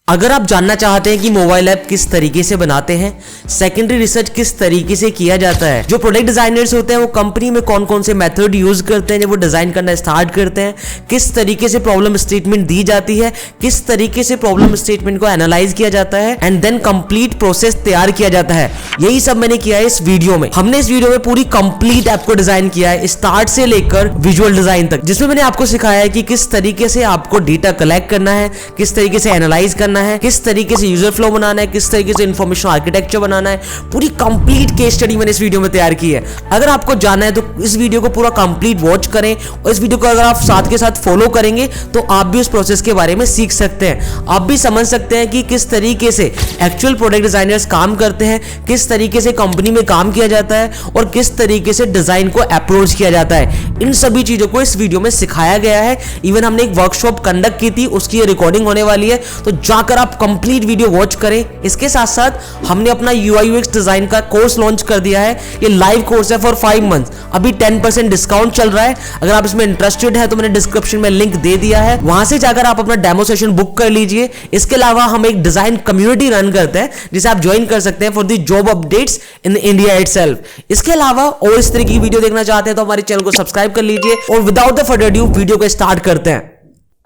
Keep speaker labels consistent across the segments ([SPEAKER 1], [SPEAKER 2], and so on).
[SPEAKER 1] अगर आप जानना चाहते हैं कि मोबाइल ऐप किस तरीके से बनाते हैं, सेकेंडरी रिसर्च किस तरीके से किया जाता है, जो प्रोडक्ट डिजाइनर्स होते हैं वो कंपनी में कौन कौन से मेथड यूज करते हैं जब वो डिजाइन करना स्टार्ट करते हैं, किस तरीके से प्रॉब्लम स्टेटमेंट दी जाती है, किस तरीके से प्रॉब्लम स्टेटमेंट को एनालाइज किया जाता है एंड देन कंप्लीट प्रोसेस तैयार किया जाता है, यही सब मैंने किया है इस वीडियो में। हमने इस वीडियो में पूरी कंप्लीट ऐप को डिजाइन किया है स्टार्ट से लेकर विजुअल डिजाइन तक, जिसमें मैंने आपको सिखाया है कि किस तरीके से आपको डेटा कलेक्ट करना है, किस तरीके से एनालाइज करना है, किस तरीके से यूजर फ्लो बनाना है, किस तरीके से इंफॉर्मेशन आर्किटेक्चर बनाना है। पूरी कंप्लीट केस स्टडी मैंने इस वीडियो में तैयार की है। अगर आपको जानना है तो इस वीडियो को पूरा कंप्लीट वॉच करें और इस वीडियो को अगर आप साथ के साथ फॉलो करेंगे तो आप भी उस प्रोसेस के बारे में सीख सकते हैं। आप भी समझ सकते हैं कि किस तरीके से एक्चुअल प्रोडक्ट डिजाइनर्स काम करते हैं, किस तरीके से कंपनी में काम किया जाता है और किस तरीके से डिजाइन को अप्रोच किया जाता है। इन सभी चीजों को इस वीडियो में सिखाया गया है। इवन हमने एक वर्कशॉप कंडक्ट की थी, उसकी रिकॉर्डिंग होने वाली है, तो जाकर आप कंप्लीट वीडियो वॉच करें। इसके साथ साथ हमने अपना यूआई यूएक्स डिजाइन का कोर्स लॉन्च कर दिया है। ये लाइव कोर्स है फॉर 5 मंथ्स। अभी 10% डिस्काउंट चल रहा है। अगर आप इसमें इंटरेस्टेड है तो मैंने डिस्क्रिप्शन में लिंक दे दिया है, वहां से जाकर आप अपना डेमो सेशन बुक कर लीजिए। इसके अलावा हम एक डिजाइन कम्युनिटी रन करते हैं जिसे आप ज्वाइन कर सकते हैं for the job updates in India itself. इसके अलावा और इस तरह की वीडियो देखना चाहते हैं तो हमारे चैनल को सब्सक्राइब कर लीजिए और without the further due video को स्टार्ट करते हैं।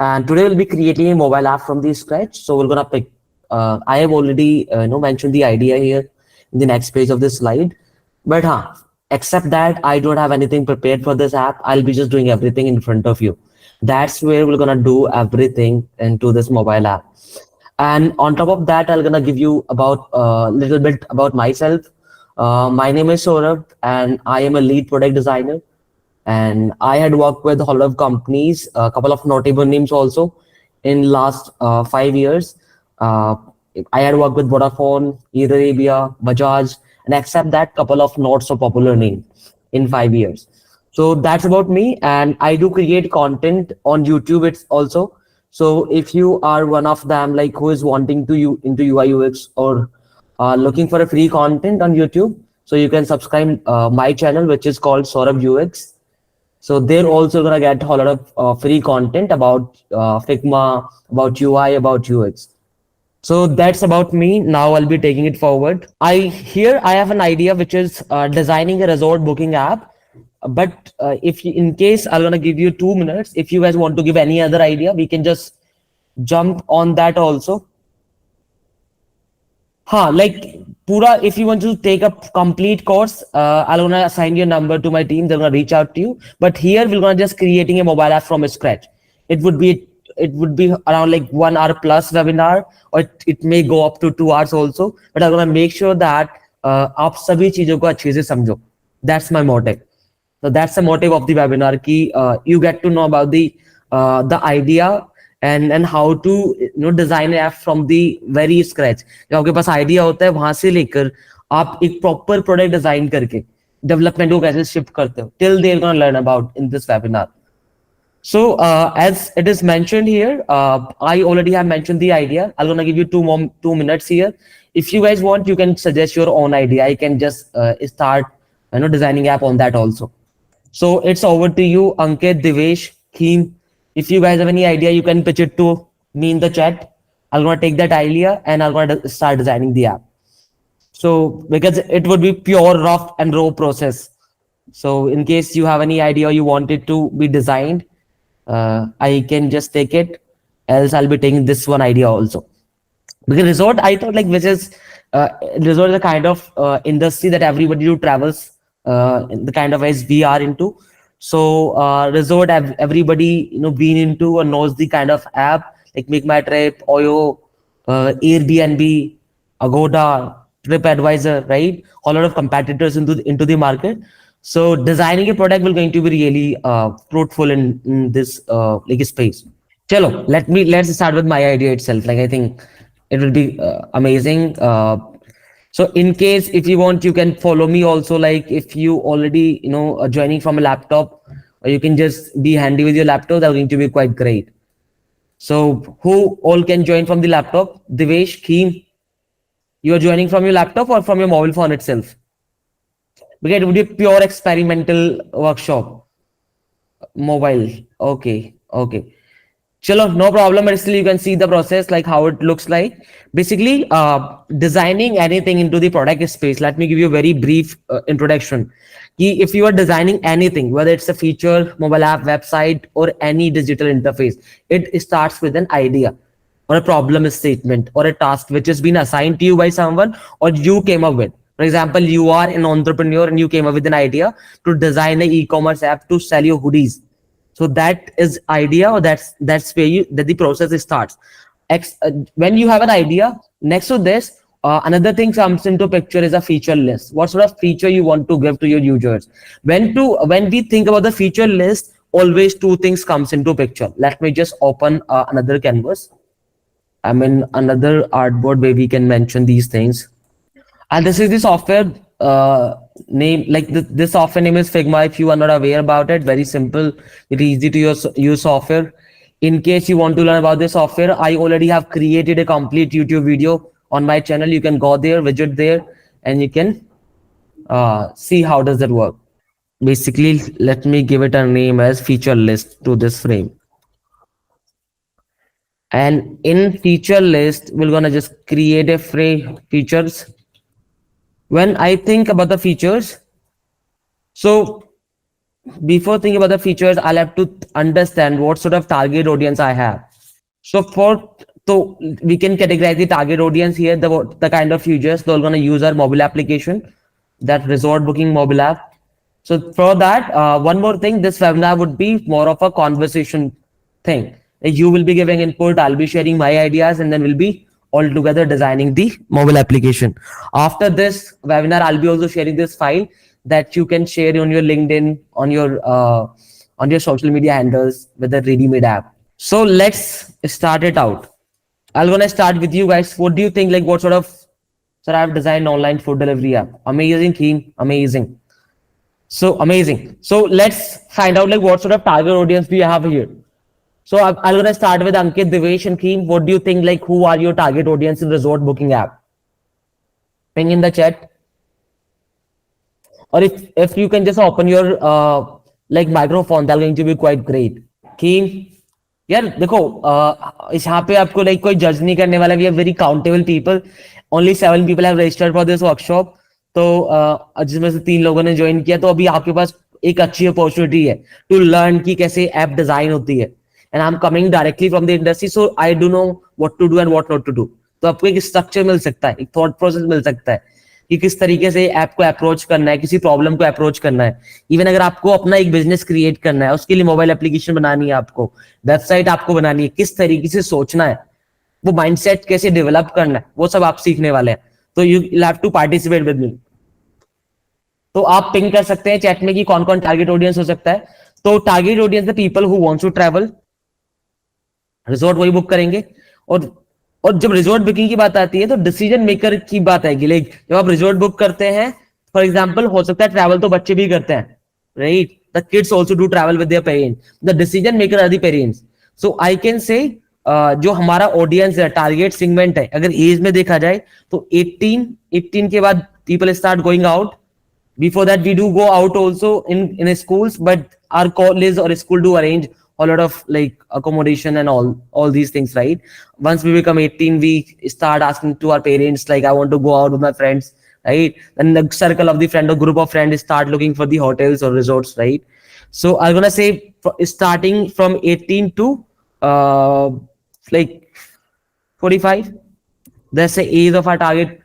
[SPEAKER 1] And today we'll be creating a mobile app from the scratch. So we're gonna pick. I have already mentioned the idea here in the next page of this slide. But except that I don't have anything prepared for this app. I'll be just doing everything in front of you. That's where we're gonna do everything into this mobile app. And on top of that, I'm gonna give you about a little bit about myself. My name is Saurabh, and I am a lead product designer. And I had worked with a lot of companies, a couple of notable names also in last 5 years. I had worked with Vodafone, Air Arabia, Bajaj, and except that, couple of not so popular names in 5 years. So that's about me, and I do create content on YouTube. It's also, so if you are one of them, like who is wanting to into UI UX or looking for a free content on YouTube, so you can subscribe my channel, which is called Saurabh UX. So they're also gonna get a lot of free content about Figma, about UI, about UX. So that's about me. Now I'll be taking it forward. I have an idea which is designing a resort booking app. But if you, in case I'm gonna give you 2 minutes, if you guys want to give any other idea, we can just jump on that also. Like pura, if you want to take a complete course, I'll gonna assign your number to my team. They're gonna reach out to you. But here we're gonna just creating a mobile app from scratch. It would be around like 1 hour plus webinar, or it may go up to 2 hours also. But I'm gonna make sure that आप सभी चीजों को अच्छे से समझो. That's my motive. So that's the motive of the webinar. कि you get to know about the idea and how to design an app from the very scratch. जब आपके पास आइडिया होता है वहां से लेकर आप एक प्रॉपर प्रोडक्ट डिजाइन करके डेवलपमेंट को कैसे शिफ्ट करते हो, till they're gonna learn about in this webinar. So as it is mentioned here, I already have mentioned the idea. I'm gonna give you 2 minutes here. If you guys want, you can suggest your own idea. I can just start designing app on that also. So it's over to you, Ankit, Divesh, Keem. If you guys have any idea, you can pitch it to me in the chat. I'm gonna take that idea and I'm gonna start designing the app. So because it would be pure rough and raw process. So in case you have any idea you want it to be designed, I can just take it. Else I'll be taking this one idea also. Because resort, I thought like which is resort is a kind of industry that everybody who travels, the kind of as we are into. So resort everybody been into or knows the kind of app like Make My Trip, Oyo, Airbnb, Agoda, TripAdvisor, right? A lot of competitors into the market. So designing a product will going to be really fruitful in this like space. Chalo, let's start with my idea itself. Like I think it will be amazing. So in case if you want, you can follow me also. Like if you already are joining from a laptop, or you can just be handy with your laptop, that's going to be quite great. So who all can join from the laptop? Divesh, Keem, you are joining from your laptop or from your mobile phone itself? Because it would be a pure experimental workshop. Mobile. Okay. Chalo, no problem, but still you can see the process, like how it looks like. Basically, designing anything into the product space. Let me give you a very brief introduction. If you are designing anything, whether it's a feature, mobile app, website, or any digital interface, it starts with an idea or a problem statement or a task which has been assigned to you by someone or you came up with. For example, you are an entrepreneur and you came up with an idea to design an e-commerce app to sell your hoodies. So that is idea, or that's where you that the process starts. When you have an idea, next to this, another thing comes into picture is a feature list. What sort of feature you want to give to your users? When we think about the feature list, always two things comes into picture. Let me just open another canvas. I mean another artboard where we can mention these things. And this is the software name, like this software name is Figma. If you are not aware about it, very simple, it is easy to use software. In case you want to learn about this software, I already have created a complete YouTube video on my channel. You can go there, visit there, and you can see how does that work. Basically, let me give it a name as feature list to this frame. And in feature list, we're gonna just create a frame features. When I think about the features, so before thinking about the features, I'll have to understand what sort of target audience I have. So so we can categorize the target audience here, the kind of users they're gonna use our mobile application, that resort booking mobile app. So for that, one more thing, this webinar would be more of a conversation thing. Like you will be giving input, I'll be sharing my ideas, and then we'll be all together designing the mobile application. After this webinar, I'll be also sharing this file that you can share on your LinkedIn, on your social media handles with the ready-made app. So let's start it out. I'm gonna start with you guys. What do you think? Like, what sort of, sir? I've designed online food delivery app. Amazing theme, amazing. So amazing. So let's find out like what sort of target audience do you have here. So I'm gonna start with Ankit, Devesh, and Keem. What do you think? Like, who are your target audience in resort booking app? Ping in the chat, or if you can just open your like microphone, that's going to be quite great. Keem, यार देखो यहाँ पे आपको like कोई जज नहीं करने वाला. We are very countable people. Only 7 people have registered for this workshop. तो जिसमें से 3 लोगों ने ज्वाइन किया. तो अभी आपके पास एक अच्छी अपॉर्चुनिटी है टू लर्न कि कैसे ऐप डिजाइन होती है. And I am coming directly from the industry, so I do know what to do and what not to do. तो आपको एक स्ट्रक्चर मिल सकता है, एक थॉट प्रोसेस मिल सकता है कि किस तरीके से ऐप को अप्रोच करना है, किसी प्रॉब्लम को अप्रोच करना है. इवन अगर आपको अपना एक बिजनेस क्रिएट करना है, उसके लिए मोबाइल एप्लीकेशन बनानी है, आपको वेबसाइट आपको बनानी है, किस तरीके से सोचना है, वो माइंडसेट कैसे डेवलप करना है, वो सब आप सीखने वाले हैं. तो you have to participate with me. तो आप पिंग कर सकते हैं चैट में कि कौन कौन टारगेट ऑडियंस हो सकता है. तो target audience the people who wants to travel, resort वही बुक करेंगे. और जब रिजॉर्ट बुकिंग की बात आती है तो डिसीजन मेकर की बात आएगी. लाइक जब आप रिजॉर्ट बुक करते हैं, फॉर एग्जांपल हो सकता है ट्रैवल तो बच्चे भी करते हैं, right. The kids also do travel with their parents. The decision maker are the parents. So I can say जो हमारा ऑडियंस है, टारगेट सेगमेंट है, अगर एज में देखा जाए तो 18 के बाद people start going out. Before that, we do go out also in schools, but our college or school do arrange a lot of like accommodation and all these things, right? Once we become 18, we start asking to our parents like, I want to go out with my friends, right? And the circle of the friend or group of friends start looking for the hotels or resorts, right? So I'm gonna say starting from 18 to like 45, that's the age of our target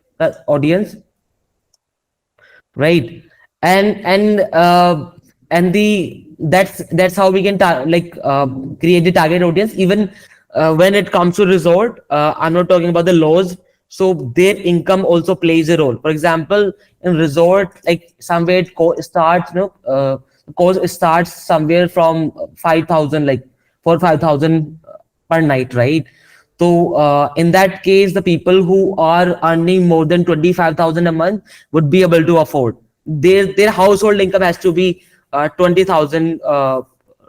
[SPEAKER 1] audience, right. And the that's how we can create the target audience. Even when it comes to resort, I'm not talking about the laws, so their income also plays a role. For example, in resort, like somewhere it starts, cost starts somewhere from 5,000, like 4-5,000 per night, right? So in that case, the people who are earning more than 25,000 a month would be able to afford. Their household income has to be 20,000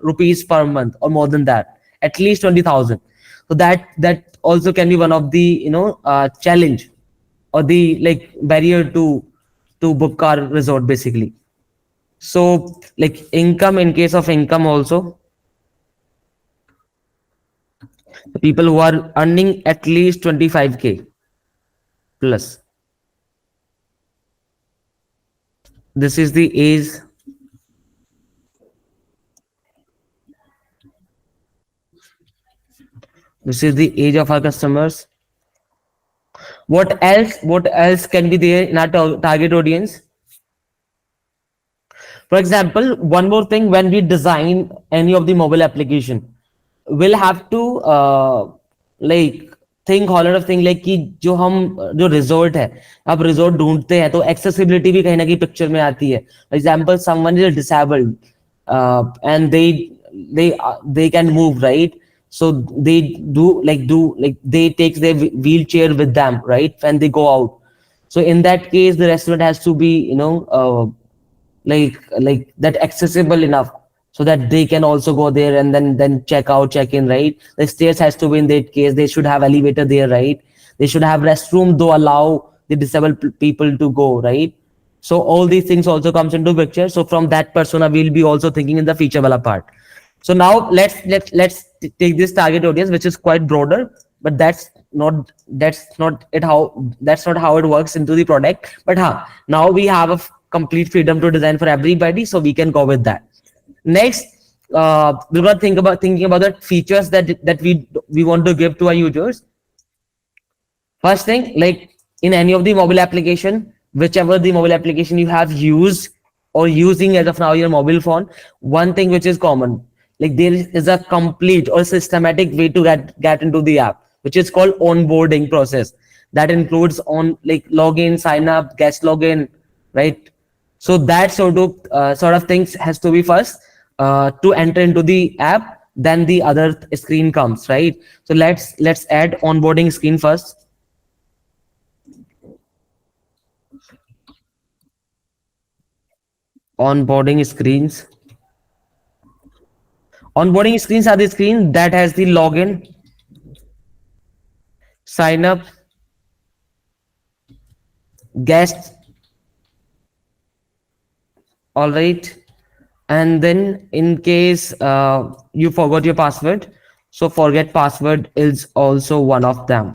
[SPEAKER 1] rupees per month or more than that, at least 20,000. So that also can be one of the challenge or the like barrier to book our resort basically. So like income, in case of income also, The people who are earning at least 25K plus. This is the age. This is the age of our customers. What else? What else can be there in our target audience? For example, one more thing, when we design any of the mobile application, we'll have to like think whole lot of thing, like कि जो हम जो resort है, अब resort ढूंढते हैं तो accessibility भी कहीं ना कहीं picture में आती है. For example, someone is disabled and they can move, right? So they do they take their wheelchair with them, right, when they go out. So in that case, the restaurant has to be, like that accessible enough so that they can also go there and then check out, check in, right? The stairs has to be in that case. They should have elevator there, right? They should have restroom to allow the disabled people to go, right? So all these things also comes into picture. So from that persona, we'll be also thinking in the feature wala part. So now let's take this target audience, which is quite broader, but that's not how it works into the product. But now we have a complete freedom to design for everybody, so we can go with that. Next, we're gonna thinking about the features that we want to give to our users. First thing, like in any of the mobile application, whichever the mobile application you have used or using as of now your mobile phone, one thing which is common, like there is a complete or systematic way to get into the app, which is called onboarding process. That includes on like login, sign up, guest login, right? So that sort of things has to be first to enter into the app. Then the other screen comes, right? So let's add onboarding screen first. Onboarding screens. Onboarding screens are the screen that has the login, sign up, guest. All right. And then in case you forgot your password, so forget password is also one of them.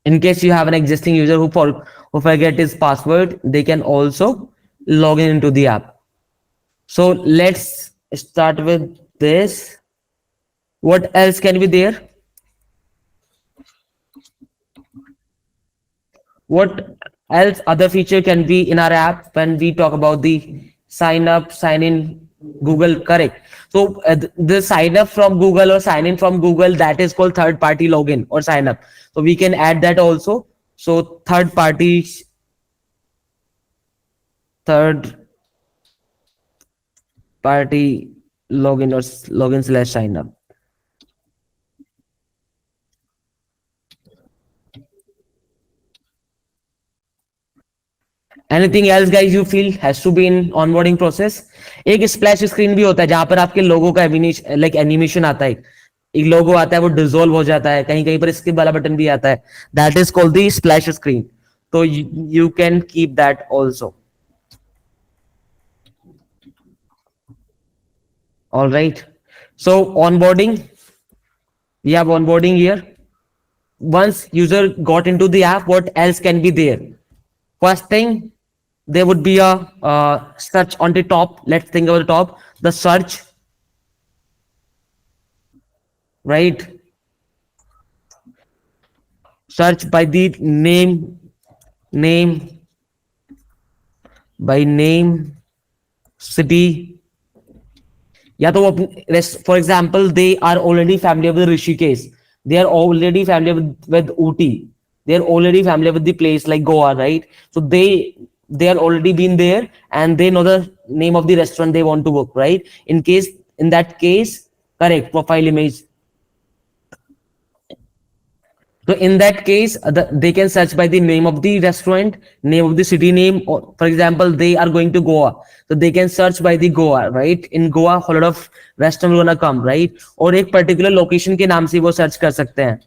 [SPEAKER 1] In case you have an existing user who forget his password, they can also log in into the app. So let's start with this. What else can be there? What else other feature can be in our app when we talk about the sign up, sign in Google? Correct. So the sign up from Google or sign in from Google, that is called third party login or sign up. So we can add that also. So third party login or login/sign up. Anything else guys you feel has to be in onboarding process? एक splash screen भी होता है जहां पर आपके लोगो का like animation आता है, एक लोगो आता है वो डिसॉल्व हो जाता है, कहीं कहीं पर स्किप वाला बटन भी आता है. That is called the splash screen. तो you can keep that also. All right. So onboarding, we have onboarding here. Once user got into the app, what else can be there? First thing, there would be a search on the top. Let's think about the top. The search, right? Search by the name, by name, city. या तो for example, they are already familiar with Rishikesh. They are already familiar with Ooty. They are already familiar with the place like Goa, right? So they are already been there and they know the name of the restaurant they want to book, right? In that case, correct, profile image. So in that case, they can search by the name of the restaurant, name of the city name. Or, for example, they are going to Goa, so they can search by the Goa, right? In Goa, a lot of restaurant gonna come, right? और एक particular location के नाम से वो search कर सकते हैं.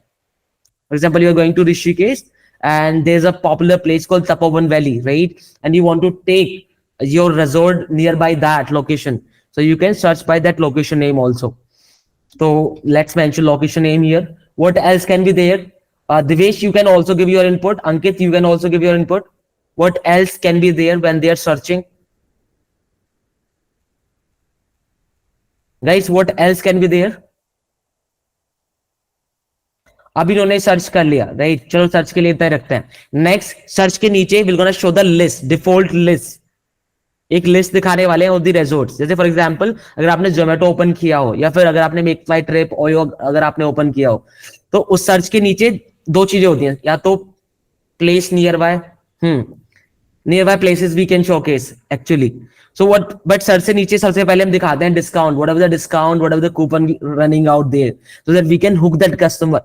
[SPEAKER 1] For example, you are going to Rishikesh and there's a popular place called Tapovan Valley, right? And you want to take your resort nearby that location. So you can search by that location name also. So let's mention location name here. What else can be there? Devesh, you can also give your input. Ankit, you can also give your input. What else can be there when they are searching? Guys, what else can be there? अब इन्होंने search कर लिया, right? चलो search के लिए इतना रखते हैं. नेक्स्ट, सर्च के नीचे will gonna show the list, default list. एक लिस्ट दिखाने वाले हैं ऑफ द रिजॉर्ट्स. जैसे फॉर एग्जांपल अगर आपने जोमेटो ओपन किया हो या फिर अगर आपने मेक माई ट्रिप ओयो अगर आपने ओपन किया हो, तो उस सर्च के नीचे दो चीजें होती हैं, या तो place nearby, nearby places we can showcase actually. So what, but search से नीचे सबसे पहले हम दिखाते हैं discount, whatever the discount, whatever the coupon running out there, so that we can hook that customer.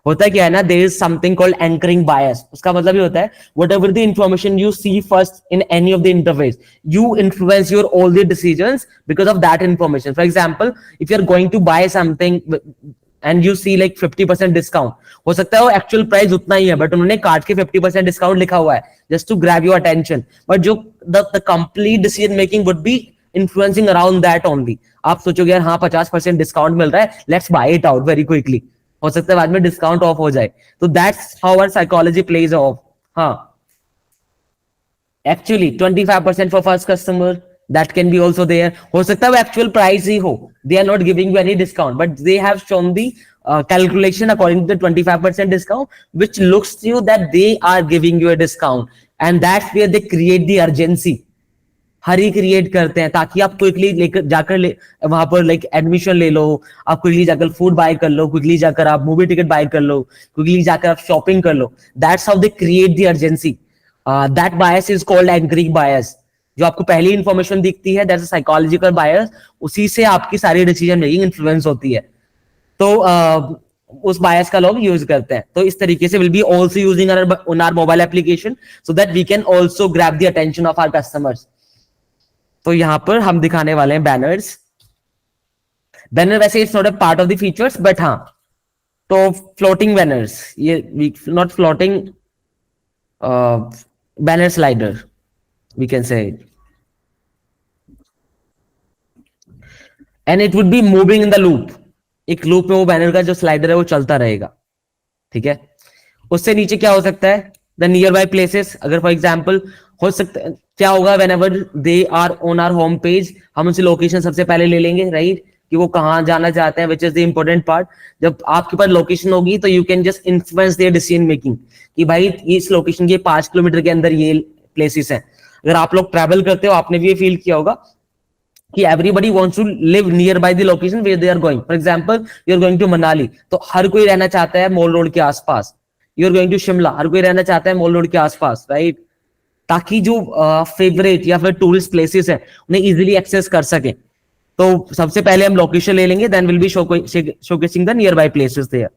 [SPEAKER 1] होता क्या है ना, there is something called anchoring bias. उसका मतलब ये होता है whatever the information you see first in any of the interface, you influence your all the decisions because of that information. For example if you are going to buy something and you see like 50% discount, हो सकता है वो actual price उतना ही है but उन्होंने card के 50% discount लिखा हुआ है just to grab your attention, but जो the complete decision making would be influencing around that only. आप सोचोगे यार हाँ 50% डिस्काउंट मिल रहा है, let's buy it out very quickly. हो सकता है बाद में डिस्काउंट ऑफ हो जाए. तो that's how our psychology plays off. हाँ, actually 25% for first customer, that can be also there. हो सकता है वो एक्चुअल प्राइस ही हो, they are not giving you any discount but they have shown the calculation according to the 25% discount which looks to you that they are giving you a discount, and that's where they create the urgency. Hari create करते हैं ताकि आप quickly लेकर जाकर वहां पर like admission ले लो, आप क्विकली जाकर फूड बाय कर लो, क्विकली जाकर आप मूवी टिकट बाय कर लो, क्विकली जाकर आप शॉपिंग कर लो. That's how they create the urgency. That bias is called anchoring bias. जो आपको पहली इंफॉर्मेशन दिखती है दैट्स अ साइकोलॉजिकल बायस, उसी से आपकी सारी डिसीजन मेकिंग इन्फ्लुएंस होती है. तो उस बायस का लोग यूज करते हैं. तो इस तरीके से will be also using on our mobile application so that we can also grab the attention of our customers. तो यहां पर हम दिखाने वाले हैं बैनर्स. बैनर वैसे it's not a part of the features but हाँ, तो फ्लोटिंग बैनर्स, ये not floating, banner slider we can say, and it would be moving in the loop. एक लूप में वो बैनर का जो स्लाइडर है वो चलता रहेगा. ठीक है, उससे नीचे क्या हो सकता है, द नियर बाय प्लेसेस. अगर फॉर एग्जाम्पल हो सकता है क्या होगा, whenever they are on our home page, हम उनसे लोकेशन सबसे पहले ले लेंगे, राइट, कि वो कहाँ जाना चाहते हैं, which is the important part. जब आपके पास लोकेशन होगी तो you can just influence there decision making कि भाई इस लोकेशन के 5 किलोमीटर के अंदर ये प्लेसेस हैं. अगर आप लोग ट्रैवल करते हो, आपने भी ये फील किया होगा कि everybody wants to live nearby the location where they are going. For example you are going to Manali, तो हर कोई रहना चाहता है मॉल रोड के आसपास. You are going to Shimla, हर कोई रहना चाहता है मॉल रोड के आसपास, राइट, ताकि जो फेवरेट या फिर टूरिस्ट प्लेसेस है उन्हें इजीली एक्सेस कर सके. तो सबसे पहले हम लोकेशन ले लेंगे, then will be showcasing the nearby places there.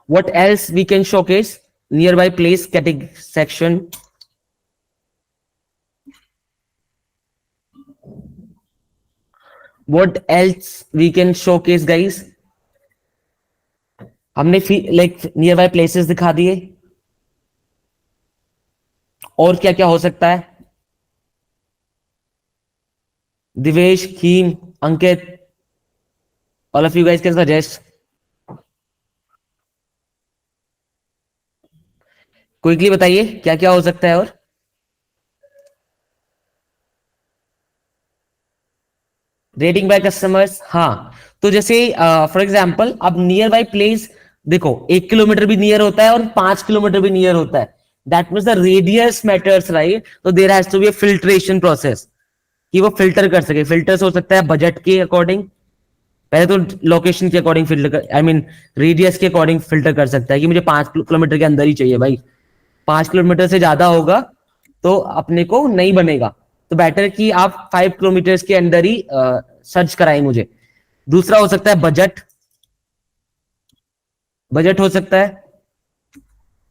[SPEAKER 1] What else we can showcase? Nearby place category section. What else we can showcase, guys? हमने लाइक नियर बाय प्लेसेस दिखा दिए, और क्या क्या हो सकता है? Divesh, Kheem, Ankit, all of you guys can suggest. Quickly बताइए क्या क्या हो सकता है. और रेटिंग बाय कस्टमर्स, हाँ, तो जैसे फॉर एग्जांपल अब नियर बाय प्लेस देखो, 1 किलोमीटर भी नियर होता है और 5 किलोमीटर भी नियर होता है. That means the radius matters, right. तो there has to be a filtration process कि वो फिल्टर कर सके. फिल्टर्स हो सकता है बजट के अकॉर्डिंग, पहले तो लोकेशन के अकॉर्डिंग फिल्टर कर, आई मीन रेडियस के अकॉर्डिंग फिल्टर कर सकता है कि मुझे 5 किलोमीटर के अंदर ही चाहिए भाई. 5 किलोमीटर से ज्यादा होगा तो अपने को नहीं बनेगा, तो बेटर कि आप 5 किलोमीटर के अंदर ही सर्च कराएं मुझे. दूसरा हो सकता है बजट, बजट हो सकता है.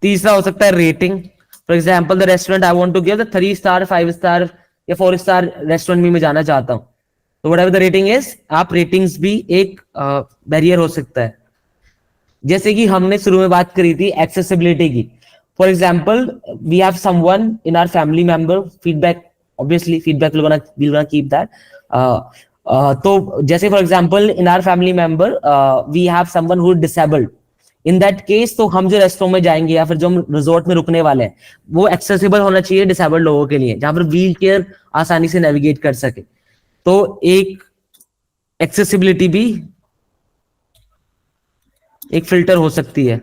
[SPEAKER 1] तीसरा हो सकता है rating. For example the restaurant I want to give the 3 star, 5 star या 4 स्टार रेस्टोरेंट में मैं जाना चाहता हूं, तो व्हाटएवर द रेटिंग इज, आप रेटिंग्स भी एक बैरियर हो सकता है. जैसे कि हमने शुरू में बात करी थी एक्सेसिबिलिटी की. For example, we have someone in our family member, feedback, obviously feedback we're gonna keep that. तो जैसे for example in our family member we have someone who is disabled. In that case तो हम जो restaurant में जाएंगे या फिर जो हम रिजॉर्ट में रुकने वाले हैं वो एक्सेसिबल होना चाहिए डिसेबल्ड लोगों के लिए, जहां पर व्हील चेयर आसानी से नेविगेट कर सके। तो एक एक्सेसिबिलिटी भी एक फिल्टर हो सकती है,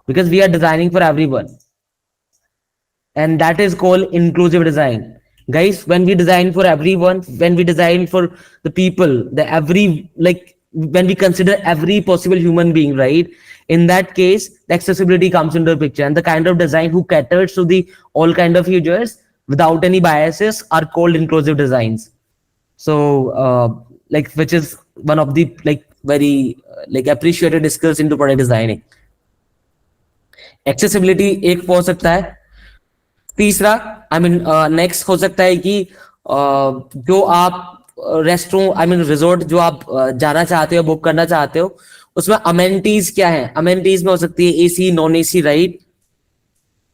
[SPEAKER 1] because we are designing for everyone, and that is called inclusive design. Guys, when we design for everyone, when we design for the people, the every, like when we consider every possible human being, right, in that case the accessibility comes into the picture, and the kind of design who caters to the all kind of users without any biases are called inclusive designs. So like which is one of the like very like appreciated skills into product designing. Accessibility एक हो सकता है। तीसरा next हो सकता है कि जो आप रेस्टोरेंट रिजॉर्ट जो आप जाना चाहते हो, बुक करना चाहते हो, उसमें अमेनिटीज क्या है। अमेनिटीज में हो सकती है AC, non AC, right.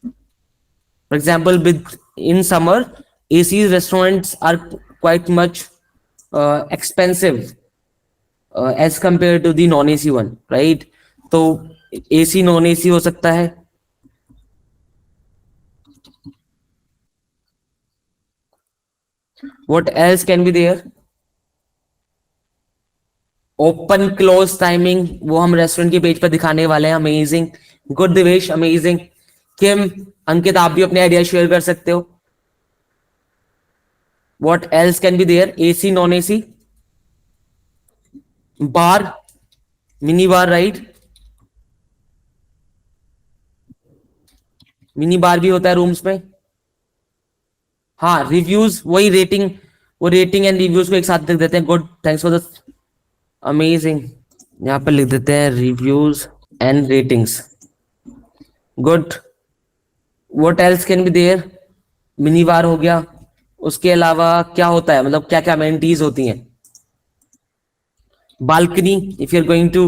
[SPEAKER 1] For example within summer AC restaurants are quite much expensive as compare to the non AC one, right. तो एसी नॉन एसी हो सकता है। What else can be there? Open close timing, वो हम restaurant के page पर दिखाने वाले हैं। Amazing, good Divesh, amazing. Kim, Ankit, आप भी अपने आइडिया शेयर कर सकते हो। What else can be there? AC, non AC, bar, mini bar, right. Mini bar भी होता है रूम्स में। हाँ, रिव्यूज, वही रेटिंग, वो रेटिंग एंड रिव्यूज को एक साथ लिख देते हैं। Good, thanks for the amazing. यहाँ पर लिख देते हैं reviews and ratings. Good. What else can be there? Mini bar हो गया। उसके अलावा क्या होता है, मतलब क्या क्या अमेनिटीज होती हैं? Balcony, if you are going to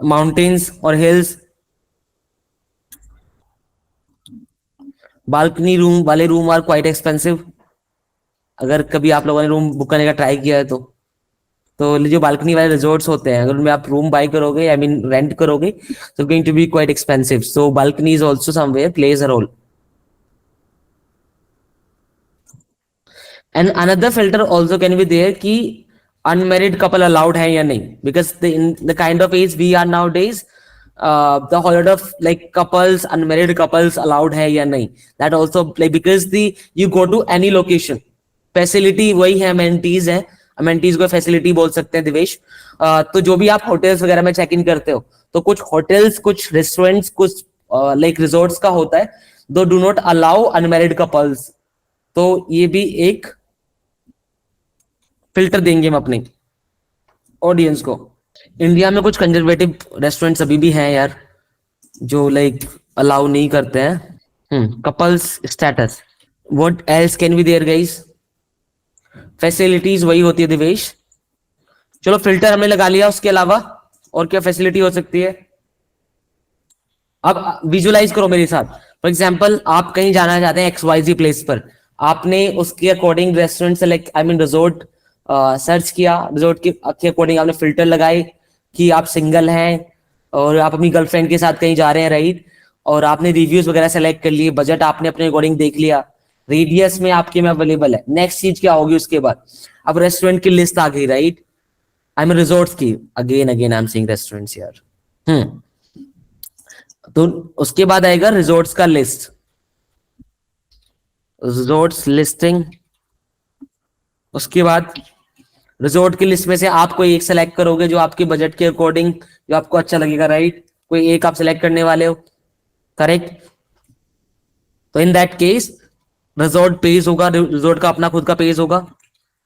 [SPEAKER 1] mountains और हिल्स, बालकनी रूम वाले रूम आर क्वाइट एक्सपेंसिव। अगर कभी आप लोगों ने रूम बुक करने का ट्राई किया है तो जो बालकनी वाले रिजॉर्ट्स होते हैं, अगर उनमें आप रूम बाय करोगे, आई मीन रेंट करोगे, तो going to be quite expensive. So balcony is also somewhere plays a role. And another filter also can be there कि अनमैरिड कपल अलाउड है या नहीं, because in the kind of age we are nowadays, the whole of like couples, unmarried couples allowed है या नहीं, that also like because the you go to any location, facility वही है, amenities है, amenities को facility बोल सकते हैं दिवेश। तो जो भी आप होटल्स वगैरह में चेक इन करते हो, तो कुछ होटल्स, कुछ रेस्टोरेंट्स, कुछ लाइक रिजॉर्ट्स का होता है दो do not allow unmarried couples. तो ये भी एक फिल्टर देंगे हम अपने ऑडियंस को। इंडिया में कुछ कंजर्वेटिव रेस्टोरेंट्स अभी भी हैं यार, जो लाइक अलाउ नहीं करते हैं couples status. What else can be there guys? Facilities वही होती है दिवेश। चलो फिल्टर हमने लगा लिया, उसके अलावा और क्या फैसिलिटी हो सकती है? अब विजुअलाइज करो मेरे साथ। फॉर एग्जाम्पल आप कहीं जाना चाहते हैं XYZ प्लेस पर, आपने उसके according restaurant select, I mean resort search किया, रिजॉर्ट के अकॉर्डिंग आपने फिल्टर लगाए कि आप सिंगल हैं और आप अपनी गर्लफ्रेंड के साथ कहीं जा रहे हैं, राइट। और आपने रिव्यूज वगैरह सेलेक्ट कर लिए, बजट आपने अपने अकॉर्डिंग देख लिया, रेडियस में आपके में अवेलेबल है। नेक्स्ट चीज क्या होगी उसके बाद? अब रेस्टोरेंट की लिस्ट आ गई, राइट। आई मीन रिजॉर्ट्स की, again I am seeing restaurants यार। तो उसके बाद आएगा रिजॉर्ट्स का लिस्ट, रिजॉर्ट्स लिस्टिंग। उसके बाद रिजॉर्ट की लिस्ट में से आप कोई एक सेलेक्ट करोगे जो आपके बजट के अकॉर्डिंग जो आपको अच्छा लगेगा, राइट। कोई एक आप सेलेक्ट करने वाले हो, करेक्ट। तो in that case resort page होगा, रिजॉर्ट का अपना खुद का पेज होगा।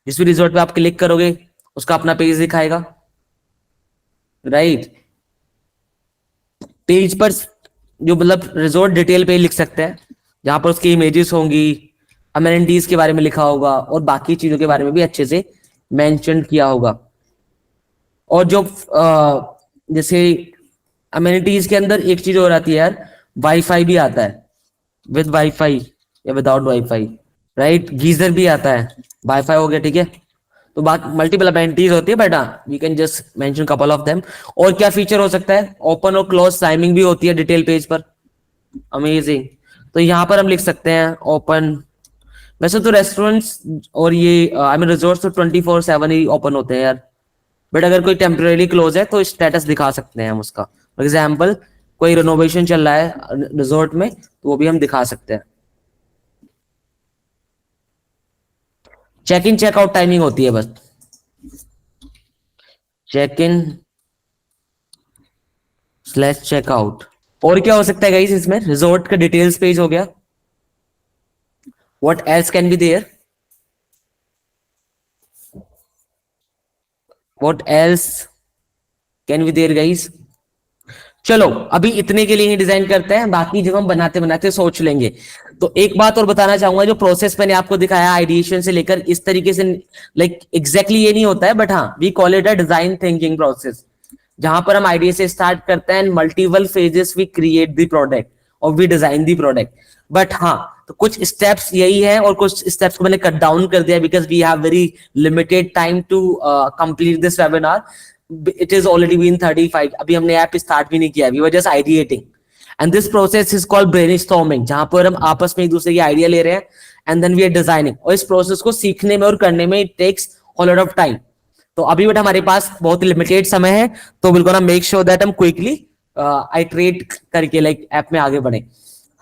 [SPEAKER 1] जिस भी रिजॉर्ट पे आप क्लिक करोगे उसका अपना पेज दिखाएगा, राइट। पेज पर जो मतलब रिजॉर्ट डिटेल पेज लिख सकते हैं, जहां पर उसकी इमेजेस होंगी, अमेनिटीज के बारे में लिखा होगा और बाकी चीजों के बारे में भी अच्छे से मेंशन किया होगा। और जो जैसे अमेनिटीज के अंदर एक चीज और आती है यार, वाईफाई भी आता है, विद वाईफाई या विदाउट वाईफाई, राइट। गीजर भी आता है, वाईफाई हो गया, ठीक है। तो बाकी मल्टीपल अमेनिटीज होती है बट हाँ we can just mention couple of them. और क्या फीचर हो सकता है, ओपन और क्लोज टाइमिंग भी होती है डिटेल पेज पर, अमेजिंग। तो यहाँ पर हम लिख सकते हैं ओपन। वैसे तो रेस्टोरेंट्स और ये आई मीन रिजॉर्ट्स तो 24/7 ही ओपन होते हैं यार, बट अगर कोई टेम्परेरी क्लोज है तो स्टेटस दिखा सकते हैं हम उसका। फॉर एग्जाम्पल कोई रिनोवेशन चल रहा है रिजॉर्ट में तो वो भी हम दिखा सकते हैं। चेक इन चेकआउट टाइमिंग होती है बस, चेक इन स्लैश चेकआउट। और क्या हो सकता है गाइस इसमें, रिजॉर्ट का डिटेल्स पेज हो गया। What else can be there, what else can be there guys. चलो अभी इतने के लिए ही डिजाइन करते हैं, बाकी जब हम बनाते बनाते सोच लेंगे। तो एक बात और बताना चाहूंगा, जो प्रोसेस मैंने आपको दिखाया आइडिएशन से लेकर इस तरीके से, लाइक एग्जैक्टली ये नहीं होता है, बट हाँ we call it a design thinking process, जहां पर हम आइडिया से स्टार्ट करते हैं, multiple phases we create the product और we design the product. But हाँ तो कुछ स्टेप्स यही है और कुछ स्टेप्स को मैंने कट डाउन कर दिया because we have very limited time to complete this webinar. It is already been 35, अभी हमने ऐप स्टार्ट भी नहीं किया, we were just ideating and this process is called brainstorming, जहां पर हम आपस में एक दूसरे की आइडिया ले रहे हैं and then we are designing. और इस प्रोसेस को सीखने में और करने में it takes a lot of time. तो अभी बट हमारे पास बहुत लिमिटेड समय है, तो will gonna make sure that हम क्विकली आइटरेट करके लाइक ऐप में आगे बढ़े।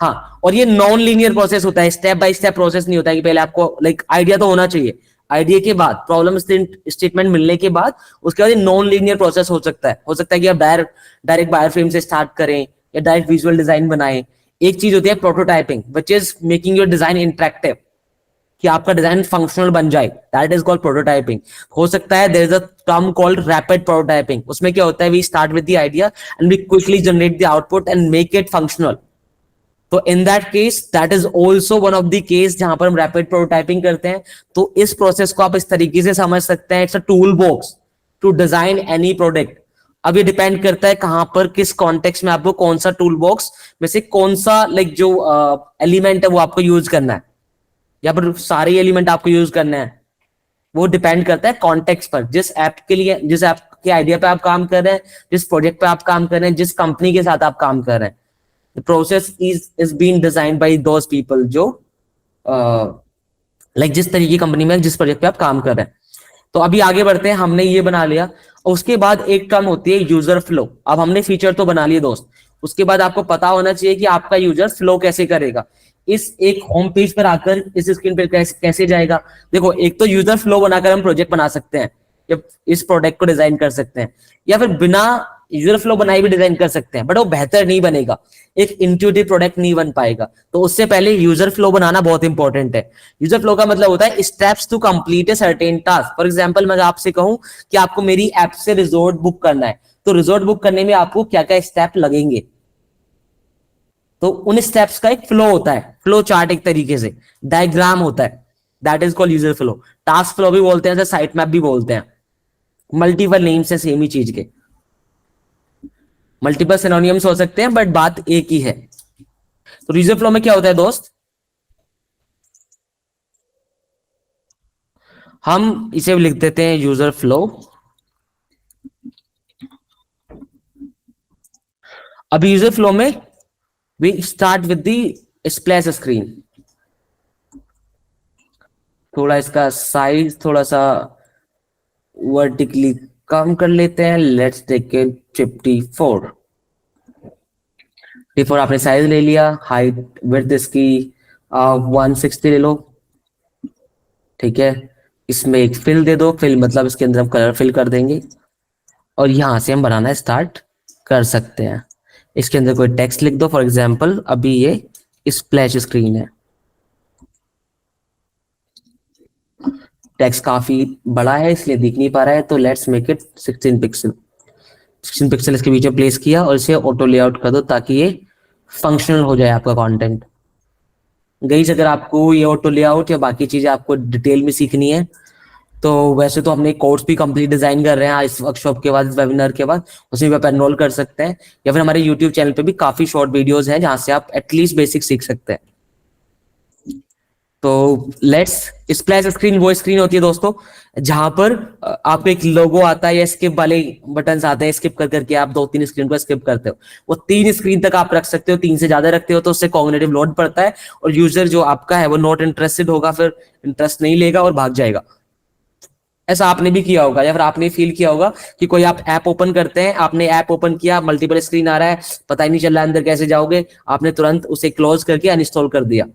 [SPEAKER 1] हाँ, और ये नॉन लीनियर प्रोसेस होता है, स्टेप बाय स्टेप प्रोसेस नहीं होता है कि पहले आपको लाइक आइडिया तो होना चाहिए, आइडिया के बाद प्रॉब्लम स्टेटमेंट मिलने के बाद उसके बाद नॉन लीनियर प्रोसेस हो सकता है कि आप डायरेक्ट वायरफ्रेम से स्टार्ट करें या डायरेक्ट विजुअल डिजाइन बनाएं। एक चीज होती है prototyping which is making your design interactive, कि आपका डिजाइन फंक्शनल बन जाए, दैट इज कॉल्ड प्रोटोटाइपिंग। हो सकता है there is a term called rapid prototyping, उसमें क्या होता है we start with the idea and we quickly generate the output and make it functional. तो in that case that is also one of the case जहां पर हम rapid prototyping करते हैं। तो इस प्रोसेस को आप इस तरीके से समझ सकते हैं, it's a tool box to design any product. अब ये डिपेंड करता है कहां पर किस कॉन्टेक्स्ट में आपको कौन सा टूल बॉक्स में से कौन सा लाइक जो एलिमेंट है वो आपको यूज करना है, या फिर सारे एलिमेंट आपको यूज करना है, वो डिपेंड करता है कॉन्टेक्स्ट पर। जिस ऐप के लिए, जिस ऐप के आइडिया पे आप काम कर रहे हैं, जिस प्रोजेक्ट पे आप काम कर रहे हैं, जिस कंपनी के साथ आप काम कर रहे हैं, the process is being designed by those people जो लाइक जिस तरीके की कंपनी में जिस प्रोजेक्ट पे आप काम कर रहे हैं। तो अभी आगे बढ़ते हैं, हमने ये बना लिया। उसके बाद एक टर्म होती है यूजर फ्लो। अब हमने फीचर तो बना लिए दोस्त, उसके बाद आपको पता होना चाहिए कि आपका यूजर फ्लो कैसे करेगा, इस एक होम पेज पर आकर इस स्क्रीन पर कैसे जाएगा। देखो, एक तो यूजर फ्लो बनाकर हम प्रोजेक्ट बना सकते हैं या इस प्रोडक्ट को डिजाइन कर सकते हैं, या फिर बिना यूजर फ्लो बनाए भी डिजाइन कर सकते हैं, बट वो बेहतर नहीं बनेगा, एक इंट्यूटिव प्रोडक्ट नहीं बन पाएगा। तो उससे पहले यूजर फ्लो बनाना बहुत इंपॉर्टेंट है। यूजर फ्लो का मतलब होता है steps to complete a certain task. For example मैं आपसे कहूं कि आपको मेरी ऐप से रिजॉर्ट बुक करना है, तो रिजॉर्ट बुक करने में आपको क्या क्या स्टेप लगेंगे, तो उन स्टेप्स का एक फ्लो होता है, फ्लो चार्ट एक तरीके से डायग्राम होता है, that is called user flow. Task flow भी बोलते हैं, साइट मैप भी बोलते हैं, मल्टीपल नेम्स है सेम ही चीज के, मल्टीपल सिनोनिम्स हो सकते हैं बट बात एक ही है। तो यूजर फ्लो में क्या होता है दोस्त, हम इसे लिख देते हैं यूजर फ्लो। अभी यूजर फ्लो में we start with the splash screen. थोड़ा इसका साइज थोड़ा सा वर्टिकली कम कर लेते हैं, लेट्स टेक इट 54। बिफोर आपने साइज ले लिया, हाइट विड्थ इसकी 160 ले लो, ठीक है। इसमें एक फिल दे दो, फिल मतलब इसके अंदर हम कलर फिल कर देंगे और यहां से हम बनाना स्टार्ट कर सकते हैं। इसके अंदर कोई टेक्स्ट लिख दो, फॉर एग्जांपल अभी ये स्प्लैश स्क्रीन है, टेक्स्ट काफी बड़ा है इसलिए दिख नहीं पा रहा है, तो let's make it 16 pixel. 16 pixel इसके बीच में प्लेस किया और इसे ऑटो लेआउट कर दो ताकि ये फंक्शनल हो जाए आपका कंटेंट। गाइस अगर आपको ये ऑटो लेआउट या बाकी चीजें आपको डिटेल में सीखनी है तो वैसे तो हमने कोर्स भी कंप्लीट डिजाइन कर रहे हैं इस वर्कशॉप के बाद, इस वेबिनार के बाद, उसमें भी आप एनरोल कर सकते हैं, या फिर हमारे यूट्यूब चैनल पे भी काफी शॉर्ट वीडियोस हैं जहां से आप एटलीस्ट बेसिक सीख सकते हैं। तो लेट्स, स्प्लैश स्क्रीन वो स्क्रीन होती है दोस्तों जहां पर आपको एक लोगो आता है या स्किप वाले बटन्स आते हैं, स्किप कर करके आप 2-3 स्क्रीन को स्किप करते हो। वो 3 स्क्रीन तक आप रख सकते हो, 3 से ज्यादा रखते हो तो उससे कॉग्निटिव लोड पड़ता है और यूजर जो आपका है वो नॉट इंटरेस्टेड होगा, फिर इंटरेस्ट नहीं लेगा और भाग जाएगा। ऐसा आपने भी किया होगा या फिर आपने फील किया होगा कि कोई आप ऐप ओपन करते हैं, आपने ऐप ओपन किया, मल्टीपल स्क्रीन आ रहा है, पता ही नहीं चल रहा है अंदर कैसे जाओगे, आपने तुरंत उसे क्लोज करके अनइंस्टॉल कर दिया।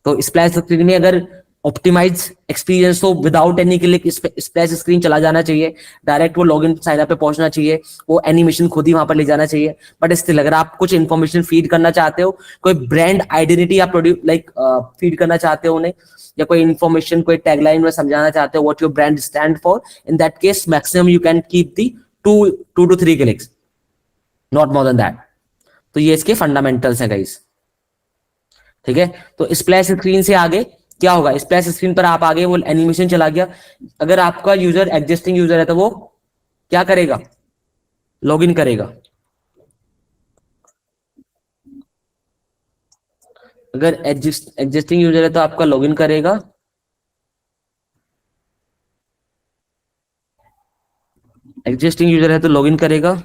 [SPEAKER 1] तो स्प्लैश स्क्रीन में अगर ऑप्टिमाइज एक्सपीरियंस हो, without any click splash screen चला जाना चाहिए, डायरेक्ट वो लॉगिन साइन अप पे पहुंचना चाहिए, वो एनिमेशन खुद ही वहां पर ले जाना चाहिए। बट स्टिल अगर आप कुछ इन्फॉर्मेशन फीड करना चाहते हो, कोई ब्रांड आइडेंटिटी आप फीड करना चाहते हो उन्हें, या कोई इन्फॉर्मेशन, कोई टैगलाइन में समझाना चाहते हो what your brand stand for, in that case maximum you can keep the 2 to 3 clicks, not more than that. तो ये इसके फंडामेंटल्स हैं गाइस, ठीक है। तो स्प्लैश स्क्रीन से आगे क्या होगा, स्प्लैश स्क्रीन पर आप आगे वो एनिमेशन चला गया। अगर आपका यूजर एग्जिस्टिंग यूजर है तो वो क्या करेगा, लॉगिन करेगा। अगर एग्जिस्टिंग यूजर है तो आपका लॉगिन करेगा, एग्जिस्टिंग यूजर है तो लॉगिन करेगा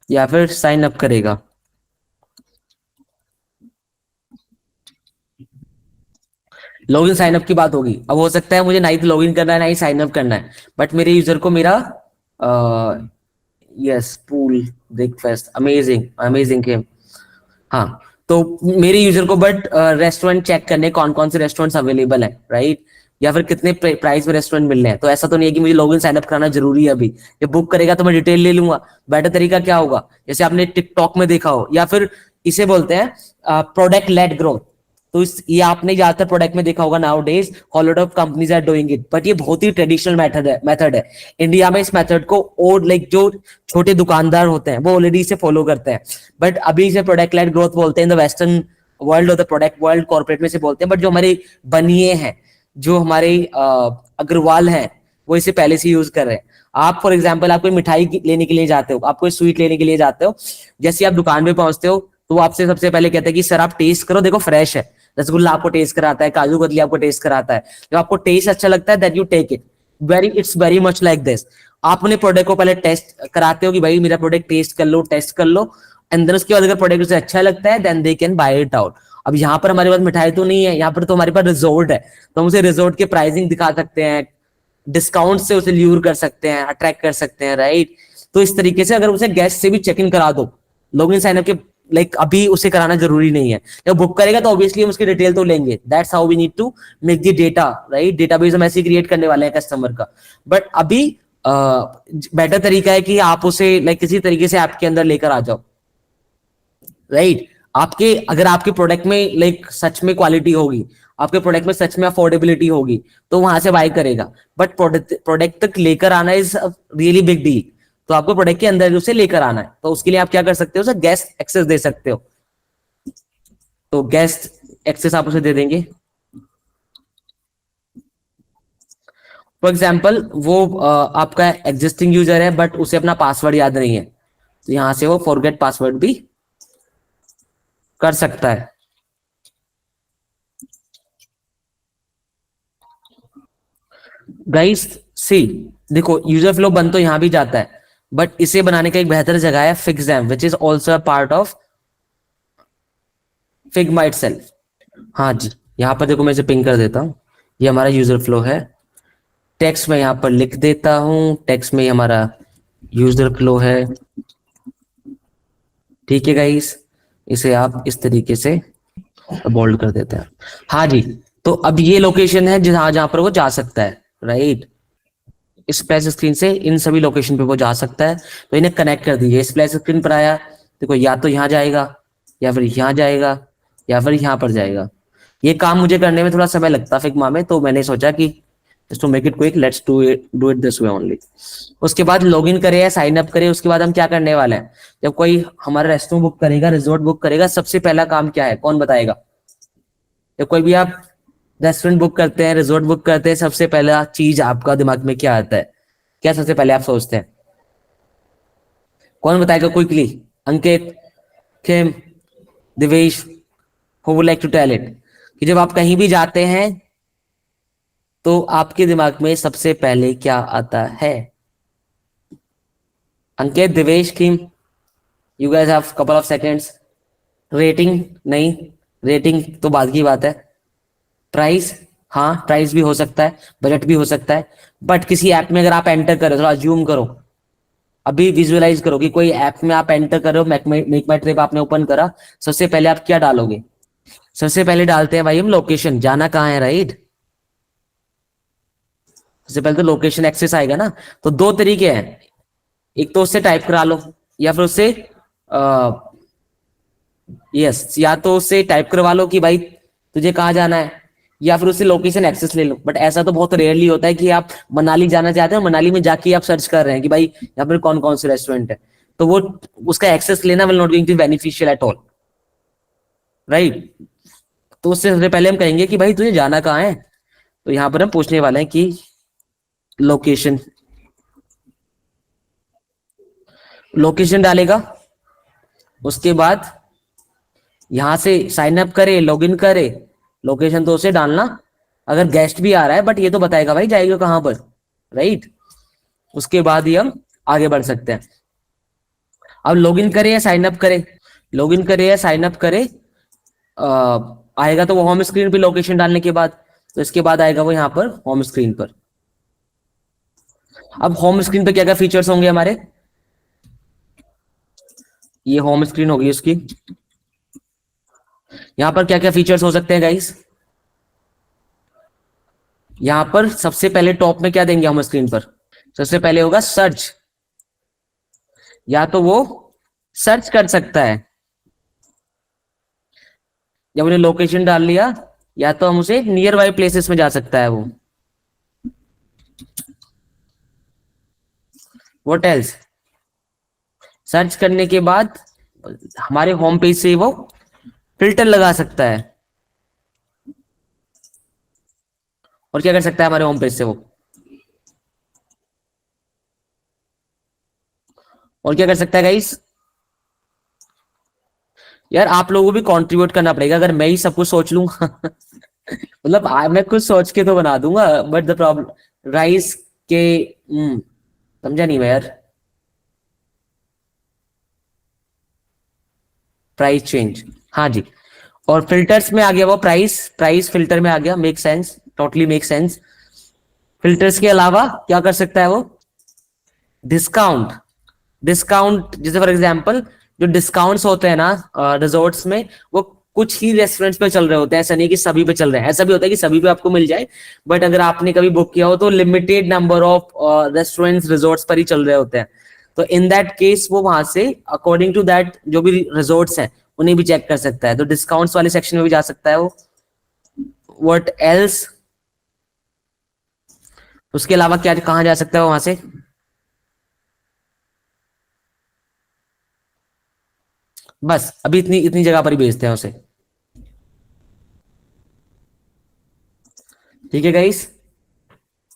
[SPEAKER 1] या फिर साइन अप करेगा। लॉगिन साइन अप की बात होगी। अब हो सकता है मुझे ना ही लॉगिन करना है ना ही साइन अप करना है, बट मेरे यूजर को मेरा yes pool breakfast amazing amazing game, हाँ, तो मेरे यूजर को बट रेस्टोरेंट चेक करने कौन कौन से रेस्टोरेंट्स अवेलेबल है, राइट, या फिर कितने प्राइस में रेस्टोरेंट मिल रहे हैं। तो ऐसा तो नहीं है कि मुझे लॉगिन साइन अप कराना जरूरी है अभी, ये बुक करेगा तो मैं डिटेल ले लूंगा। बेटर तरीका क्या होगा, जैसे आपने टिकटॉक में देखा हो, या फिर इसे बोलते हैं प्रोडक्ट लेड ग्रोथ। तो ये आपने ज्यादातर प्रोडक्ट में देखा होगा, nowadays lot of companies are doing it, but ये बहुत ही ट्रेडिशनल मेथड है इंडिया में। इस मेथड को और जो छोटे दुकानदार होते हैं वो ऑलरेडी इसे फॉलो करते हैं, बट अभी इसे प्रोडक्ट लेड ग्रोथ बोलते हैं इन द वेस्टर्न वर्ल्ड और द प्रोडक्ट वर्ल्ड, कॉर्पोरेट में से बोलते हैं। बट जो हमारे बनिए हैं, जो हमारे अग्रवाल हैं, वो इसे पहले से यूज कर रहे हैं। आप फॉर एग्जाम्पल आप कोई मिठाई लेने के लिए जाते हो, आप कोई स्वीट लेने के लिए जाते हो, जैसे आप दुकान पे पहुंचते हो तो वो आपसे सबसे पहले कहते हैं कि सर आप टेस्ट करो, देखो फ्रेश है। रसगुल्ला आपको टेस्ट कराता है, काजू कतली आपको टेस्ट कराता है, जब आपको टेस्ट अच्छा लगता है that you take it, it's very much like this. आप अपने प्रोडक्ट को पहले टेस्ट कराते हो कि भाई मेरा प्रोडक्ट टेस्ट कर लो, टेस्ट कर लो, एंड देन उसके बाद अगर प्रोडक्ट उसे अच्छा लगता है then they can buy it out. अब यहाँ पर हमारे पास मिठाई तो नहीं है, यहाँ पर तो हमारे पास रिजॉर्ट है, तो हम उसे रिजॉर्ट के प्राइसिंग दिखा सकते हैं, डिस्काउंट से उसे ल्यूर कर सकते हैं, अट्रैक्ट कर सकते हैं, राइट। तो इस तरीके से अगर उसे गेस्ट से भी चेक इन करा दो, लॉगिन साइन अप के अभी उसे कराना जरूरी नहीं है। जब बुक करेगा तो ऑब्वियसली हम उसकी डिटेल तो लेंगे, that's how we need to make the data, right. Database हम ऐसे क्रिएट करने वाले हैं कस्टमर का। बट अभी बेटर तरीका है कि आप उसे किसी तरीके से ऐप के अंदर लेकर आ जाओ, राइट। आपके अगर आपके प्रोडक्ट में सच में क्वालिटी होगी, आपके प्रोडक्ट में सच में अफोर्डेबिलिटी होगी, तो वहां से बाय करेगा। बट प्रोडक्ट तक लेकर आना इज रियली बिग डील, तो आपको प्रोडक्ट के अंदर उसे लेकर आना है। तो उसके लिए आप क्या कर सकते हो, उसे गेस्ट एक्सेस दे सकते हो। तो गेस्ट एक्सेस आप उसे दे देंगे। फॉर एग्जाम्पल वो आपका एग्जिस्टिंग यूजर है बट उसे अपना पासवर्ड याद नहीं है, तो यहां से वो फॉरगेट पासवर्ड भी कर सकता है। गाइस सी, देखो यूजर फ्लो बन तो यहां भी जाता है, बट इसे बनाने का एक बेहतर जगह है FigJam, which is also a part of Figma itself. हाँ जी, यहाँ पर देखो मैं इसे पिंग कर देता हूँ, ये हमारा यूजर फ्लो है। टेक्स्ट में यहाँ पर लिख देता हूँ, टेक्स्ट में हमारा यूजर फ्लो है, ठीक है गाइस। इसे आप इस तरीके से बोल्ड कर देते हैं। हाँ जी, तो अब ये लोकेशन है जहां जहां पर वो जा सकता है, राइट। स्प्लैश स्क्रीन से इन सभी लोकेशन पे वो जा सकता है, तो इन्हें कनेक्ट कर दीजिए। स्प्लैश स्क्रीन पर आया, देखो या तो यहाँ जाएगा या फिर यहाँ जाएगा या फिर यहाँ पर जाएगा। ये काम मुझे करने में थोड़ा समय लगता फिग्मा में, तो मैंने सोचा कि to make it quick let's do it this way only. उसके बाद लॉगिन करे या साइन अप करे, उसके बाद हम क्या करने वाले हैं, जब कोई हमारा रेस्टोरेंट बुक करेगा, रिजॉर्ट बुक करेगा, सबसे पहला काम क्या है, कौन बताएगा। जब कोई भी आप रेस्टोरेंट बुक करते हैं, रिजॉर्ट बुक करते हैं, सबसे पहला चीज आपका दिमाग में क्या आता है? क्या सबसे पहले आप सोचते हैं? कौन बताएगा quickly? Ankit, Kim, Divesh, who would like to tell it? कि जब आप कहीं भी जाते हैं तो आपके दिमाग में सबसे पहले क्या आता है? Ankit, Divesh, Kim, you guys have couple of seconds. Rating? नहीं, रेटिंग तो बाद की बात है। प्राइस? हाँ, प्राइस भी हो सकता है, बजट भी हो सकता है। बट किसी ऐप में अगर आप एंटर करो, थोड़ा अज्यूम करो, अभी विजुअलाइज करो कि कोई ऐप में आप एंटर कर रहे हो, मेक माई ट्रिप आपने ओपन करा, सबसे पहले आप क्या डालोगे? सबसे पहले डालते हैं भाई हम लोकेशन, जाना कहाँ है, राइट? सबसे पहले तो लोकेशन एक्सेस आएगा ना। तो दो तरीके हैं, एक तो उससे टाइप करा लो, या फिर उससे यस, या तो उससे टाइप करवा लो कि भाई तुझे कहाँ जाना है, या फिर उससे लोकेशन एक्सेस ले लो। बट ऐसा तो बहुत रेयरली होता है कि आप मनाली जाना चाहते हो, मनाली में जाके आप सर्च कर रहे हैं कि भाई यहाँ पर कौन कौन से रेस्टोरेंट है, तो वो उसका एक्सेस लेना will not going to beneficial at all, right? तो उससे सबसे पहले हम कहेंगे कि भाई तुझे जाना कहाँ है, तो यहाँ पर हम पूछने वाले हैं कि लोकेशन। लोकेशन डालेगा, उसके बाद यहां से साइन अप करे, लॉगिन करे। लोकेशन तो उसे डालना, अगर गेस्ट भी आ रहा है, बट ये तो बताएगा भाई जाएगा कहां पर, राइट? उसके बाद ही हम आगे बढ़ सकते हैं। अब लॉगिन करे या साइन अप करे, लॉगिन करे या साइन अप करे, आ, आएगा तो वो होम स्क्रीन पे लोकेशन डालने के बाद, तो इसके बाद आएगा वो यहाँ पर होम स्क्रीन पर। अब होम स्क्रीन पे क्या क्या फीचर्स होंगे हमारे? ये होम स्क्रीन होगी उसकी। यहाँ पर क्या क्या फीचर्स हो सकते हैं गाइस? यहाँ पर सबसे पहले टॉप में क्या देंगे हम स्क्रीन पर? सबसे पहले होगा सर्च, या तो वो सर्च कर सकता है, जब उन्हें लोकेशन डाल लिया, या तो हम उसे नियर बाई प्लेसेस में जा सकता है वो। What else? सर्च करने के बाद हमारे होम पेज से वो फिल्टर लगा सकता है। और क्या कर सकता है हमारे होम पेज से वो? और क्या कर सकता है गाइस? यार आप लोगों को भी कंट्रीब्यूट करना पड़ेगा, अगर मैं ही सब कुछ सोच लूंगा मतलब मैं कुछ सोच के तो बना दूंगा, बट द प्रॉब्लम राइस के समझा नहीं मैं यार। प्राइस चेंज, हाँ जी। और फिल्टर्स में आ गया वो प्राइस, प्राइस फिल्टर में आ गया, make sense, totally make sense. Filters के अलावा क्या कर सकता है वो? डिस्काउंट, डिस्काउंट जैसे फॉर एग्जांपल जो डिस्काउंट्स होते हैं ना रिजॉर्ट्स में, वो कुछ ही रेस्टोरेंट्स पे चल रहे होते हैं, ऐसा नहीं कि सभी पे चल रहे हैं। ऐसा भी होता है कि सभी पे आपको मिल जाए, बट अगर आपने कभी बुक किया हो तो limited number of restaurants resorts पर ही चल रहे होते हैं। तो इन दैट केस वो वहां से अकॉर्डिंग टू दैट जो भी रिजॉर्ट्स हैं उन्हें भी चेक कर सकता है, तो डिस्काउंट्स वाले सेक्शन में भी जा सकता है वो। What else? उसके अलावा क्या कहाँ जा सकता है वहां से? बस अभी इतनी इतनी जगह पर ही भेजते हैं उसे। ठीक है गाइस,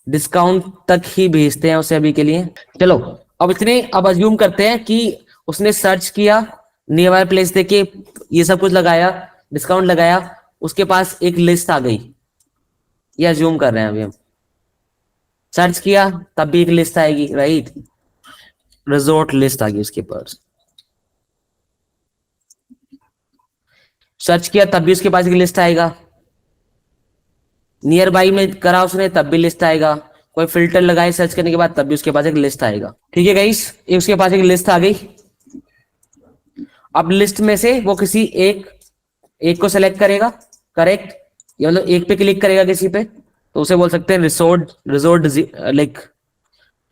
[SPEAKER 1] डिस्काउंट तक ही भेजते हैं उसे अभी के लिए। चलो, अब इतने, अब अज्यूम करते हैं कि उसने सर्च किया, नियर बाय प्लेस देके ये सब कुछ लगाया, डिस्काउंट लगाया, उसके पास एक लिस्ट आ गई। ये अज्यूम कर रहे हैं अभी हम। सर्च किया तब भी एक लिस्ट आएगी, राइट? रिजॉर्ट लिस्ट आ गई उसके पास। सर्च किया तब भी उसके पास एक लिस्ट आएगा। नियर बाई में करा उसने तब भी लिस्ट आएगा। कोई फिल्टर लगाए सर्च करने के बाद तब भी उसके पास एक लिस्ट आएगा। ठीक है गाइस, ये उसके पास एक लिस्ट आ गई। अब लिस्ट में से वो किसी एक एक को सेलेक्ट करेगा, करेक्ट? या मतलब एक पे क्लिक करेगा किसी पे, तो उसे बोल सकते हैं resort, resort like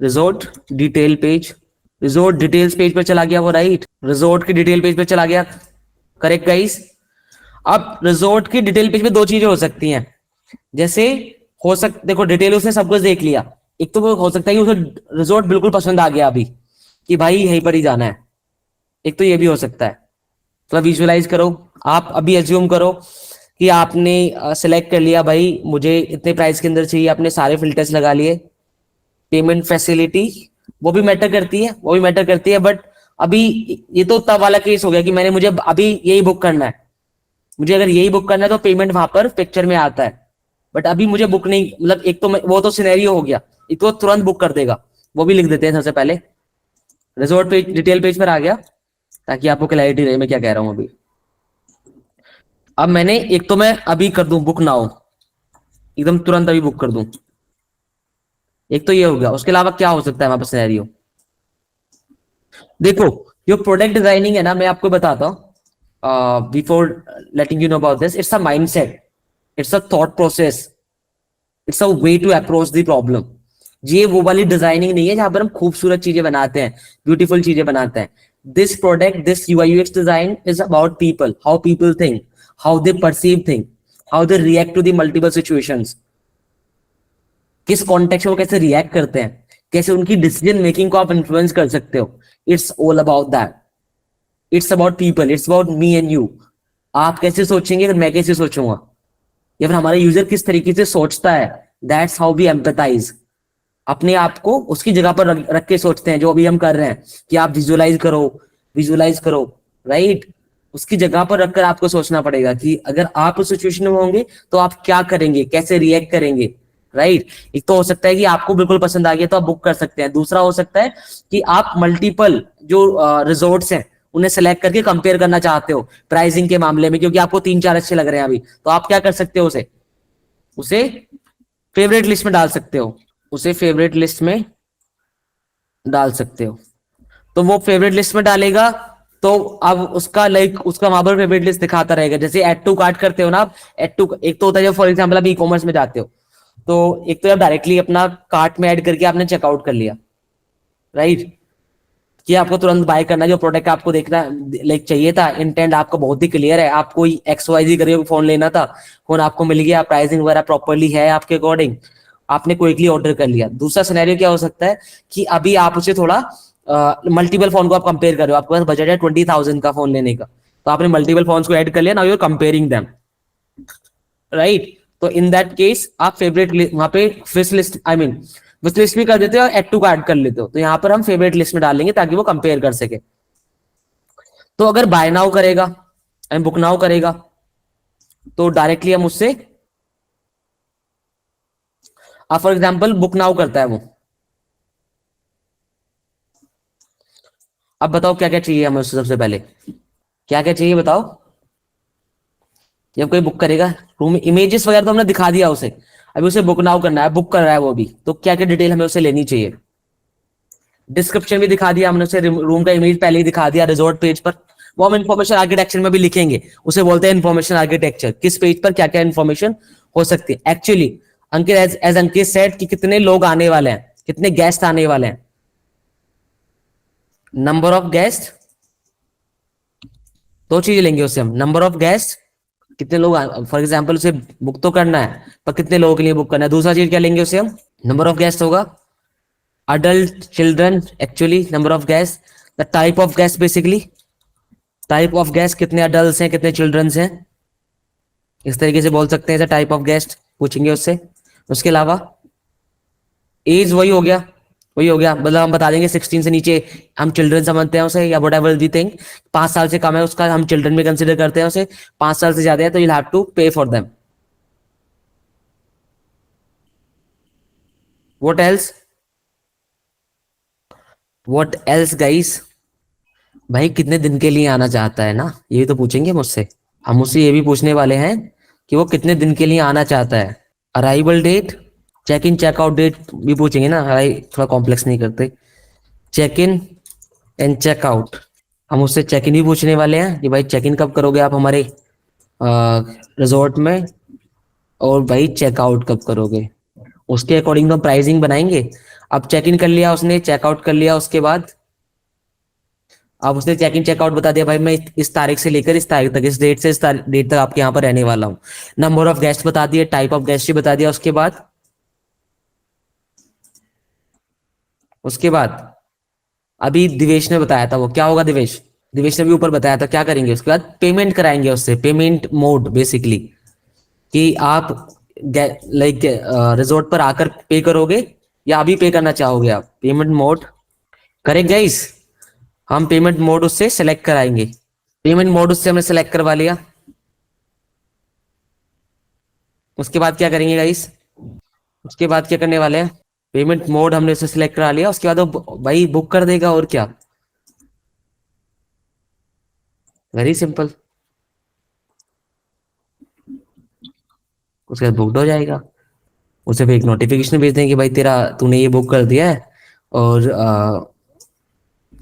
[SPEAKER 1] resort detail page. Resort details page पर चला गया वो, राइट? रिजोर्ट की डिटेल पेज पे चला गया, करेक्ट गाइस? अब रिजोर्ट की डिटेल पेज पे दो चीजें हो सकती हैं। जैसे हो सक देखो, डिटेल उसने सब कुछ देख लिया, एक तो वो हो सकता है कि उसे रिजोर्ट बिल्कुल पसंद आ गया अभी, कि भाई यहीं पर ही जाना है। एक तो ये भी हो सकता है। थोड़ा विजुअलाइज करो, आप अभी एज्यूम करो कि आपने सेलेक्ट कर लिया भाई मुझे इतने प्राइस के अंदर चाहिए, आपने सारे फिल्टर्स लगा लिए, पेमेंट फैसिलिटी वो भी मैटर करती है, वो भी मैटर करती है, बट अभी ये तो तब वाला केस हो गया कि मैंने मुझे अभी यही बुक करना है, मुझे अगर यही बुक करना है तो पेमेंट वहां पर पिक्चर में आता है। बट अभी मुझे बुक नहीं, मतलब एक तो वो तो सिनेरियो हो गया, एक तो तुरंत बुक कर देगा, वो भी लिख देते हैं सबसे पहले। रिजॉर्ट पेज डिटेल पेज पर आ गया, ताकि आपको क्लैरिटी रहे मैं क्या कह रहा हूँ अभी। अब मैंने एक तो मैं अभी कर दूं बुक नाउ, एकदम तुरंत अभी बुक कर दूं, एक तो ये हो गया। उसके अलावा क्या हो सकता है वहां पर सिनेरियो, देखो जो प्रोडक्ट डिजाइनिंग है ना, मैं आपको बताता हूँ before letting you know about this, it's a mindset, it's a thought process, it's a way to approach the problem. ये वो वाली डिजाइनिंग नहीं है जहां पर हम खूबसूरत चीजें बनाते हैं, ब्यूटीफुल चीजें बनाते हैं। This product, this UI UX design is about people, how people think, how they perceive thing, how they react to the multiple situations, किस कॉन्टेक्स्ट में वो कैसे रिएक्ट करते हैं, कैसे उनकी डिसीजन मेकिंग को आप इन्फ्लुएंस कर सकते हो। It's all about that, it's about people, it's about me and you. आप कैसे सोचेंगे अगर मैं कैसे सोचूंगा, या फिर हमारा यूजर किस तरीके से सोचता है, दैट्स हाउ वी एम्पैथाइज। अपने आप को उसकी जगह पर रख के सोचते हैं, जो अभी हम कर रहे हैं कि आप विजुअलाइज करो, विजुअलाइज करो, राइट। उसकी जगह पर रखकर आपको सोचना पड़ेगा कि अगर आप उस सिचुएशन में होंगे तो आप क्या करेंगे, कैसे रिएक्ट करेंगे, राइट। एक तो हो सकता है कि आपको बिल्कुल पसंद आ गया तो आप बुक कर सकते हैं, दूसरा हो सकता है कि आप मल्टीपल जो रिजॉर्ट्स हैं उन्हें सेलेक्ट करके कंपेयर करना चाहते हो प्राइसिंग के मामले में, क्योंकि आपको 3-4 अच्छे लग रहे हैं अभी, तो आप क्या कर सकते हो, उसे उसे फेवरेट लिस्ट में डाल सकते हो, उसे फेवरेट लिस्ट में डाल सकते हो। तो वो फेवरेट लिस्ट में डालेगा, तो अब उसका लाइक उसका वहां पर फेवरेट लिस्ट दिखाता रहेगा। जैसे ऐड टू कार्ट करते हो ना आप, ऐड टू एक तो होता है जब फॉर एग्जांपल आप ई कॉमर्स में जाते हो, तो एक तो आप डायरेक्टली अपना कार्ट में ऐड करके आपने चेकआउट कर लिया, राइट, कि आपको तुरंत बाय करना है जो प्रोडक्ट आपको देखना लाइक चाहिए था, इंटेंट आपका बहुत ही क्लियर है, आपको एक्स वाई जी करके फोन लेना था, फोन आपको मिल गया, प्राइसिंग वगैरह प्रॉपर्ली है आपके अकॉर्डिंग, आपने क्विकली ऑर्डर कर लिया। दूसरा सिनेरियो क्या हो सकता है कि अभी आप उसे थोड़ा मल्टीपल फोन को आप कंपेयर कर रहे हो, आपके पास बजट है 20,000 का फोन लेने का, तो आपने मल्टीपल फोन को ऐड कर लिया, now you are comparing them, right. तो इन दैट केस आप फेवरेट वहां पे wish list I mean wish list भी कर देते हो और एड टू कार्ट कर लेते हो, तो यहाँ पर हम फेवरेट लिस्ट में डालेंगे ताकि वो कंपेयर कर सके। तो अगर बाय नाउ करेगा एंड बुक नाउ करेगा तो डायरेक्टली हम उससे फॉर एग्जाम्पल बुक नाउ करता है वो, अब बताओ क्या क्या चाहिए हमें उससे, सबसे पहले क्या क्या चाहिए बताओ। जब कोई बुक करेगा रूम इमेजेस वगैरह तो हमने दिखा दिया उसे, अभी उसे बुक नाउ करना है, बुक कर रहा है वो भी, तो क्या क्या डिटेल हमें उसे लेनी चाहिए। डिस्क्रिप्शन भी दिखा दिया हमने उसे, रूम का इमेज पहले ही दिखा दिया रिजॉर्ट पेज पर, वो हम इन्फॉर्मेशन आर्किटेक्चर में भी लिखेंगे, उसे बोलते हैं इन्फॉर्मेशन आर्किटेक्चर, किस पेज पर क्या क्या इन्फॉर्मेशन हो सकती है। एक्चुअली अंकित एज अंकित सेड कि कितने लोग आने वाले हैं, कितने गेस्ट आने वाले हैं, नंबर ऑफ गेस्ट, दो चीजें लेंगे उससे हम, नंबर ऑफ गेस्ट, कितने लोग, फॉर एग्जाम्पल उसे बुक तो करना है पर कितने लोगों के लिए बुक करना है। दूसरा चीज क्या लेंगे उसे हम, नंबर ऑफ गेस्ट होगा, adult children, actually number of guests, the type of guest, basically type of guest, कितने अडल्ट हैं कितने चिल्ड्रंस हैं, इस तरीके से बोल सकते हैं, टाइप ऑफ गेस्ट पूछेंगे उससे। उसके अलावा एज वही हो गया, वही हो गया, मतलब हम बता देंगे 16 से नीचे हम चिल्ड्रन समझते हैं उसे, या वट एवर वी थिंक 5 साल से कम है उसका हम चिल्ड्रन में कंसिडर करते हैं उसे, 5 साल से ज्यादा है तो यू हैव टू पे for them. What else, what else guys, भाई कितने दिन के लिए आना चाहता है ना, ये तो पूछेंगे मुझसे, हम उससे ये भी पूछने वाले हैं कि वो कितने दिन के लिए आना चाहता है। Arrival date, check in checkout date भी पूछेंगे ना, भाई थोड़ा कॉम्प्लेक्स नहीं करते, चेक इन एंड चेकआउट, हम उससे चेक इन भी पूछने वाले हैं कि भाई चेक इन कब करोगे आप हमारे रिजॉर्ट में, और भाई चेकआउट कब करोगे, उसके अकॉर्डिंग तो हम प्राइसिंग बनाएंगे। अब चेक इन कर लिया उसने, चेकआउट कर लिया, उसके बाद अब उसने चेक इन चेकआउट बता दिया, भाई मैं इस तारीख से लेकर इस तारीख तक, इस डेट से इस डेट तक आपके यहाँ पर रहने वाला हूँ, नंबर ऑफ गेस्ट बता दिए, टाइप ऑफ गेस्ट भी बता दिया। उसके बाद अभी दिवेश ने बताया था, वो क्या होगा दिवेश, दिवेश ने भी ऊपर बताया था क्या करेंगे, उसके बाद पेमेंट कराएंगे उससे, पेमेंट मोड बेसिकली, कि आप लाइक रिजॉर्ट पर आकर पे करोगे या अभी पे करना चाहोगे आप? Payment mode, correct guys. हम पेमेंट मोड उससे सेलेक्ट कराएंगे। पेमेंट मोड उससे हमने सेलेक्ट करवा लिया। उसके बाद क्या करेंगे गाइस? उसके बाद क्या करने वाले हैं? पेमेंट मोड हमने उसे सिलेक्ट करा लिया, उसके बाद वो भाई बुक कर देगा, और क्या। Very simple. उसके बाद बुकड हो जाएगा। उसे फिर एक नोटिफिकेशन भेज देंगे कि भाई तेरा तूने ये बुक कर दिया है। और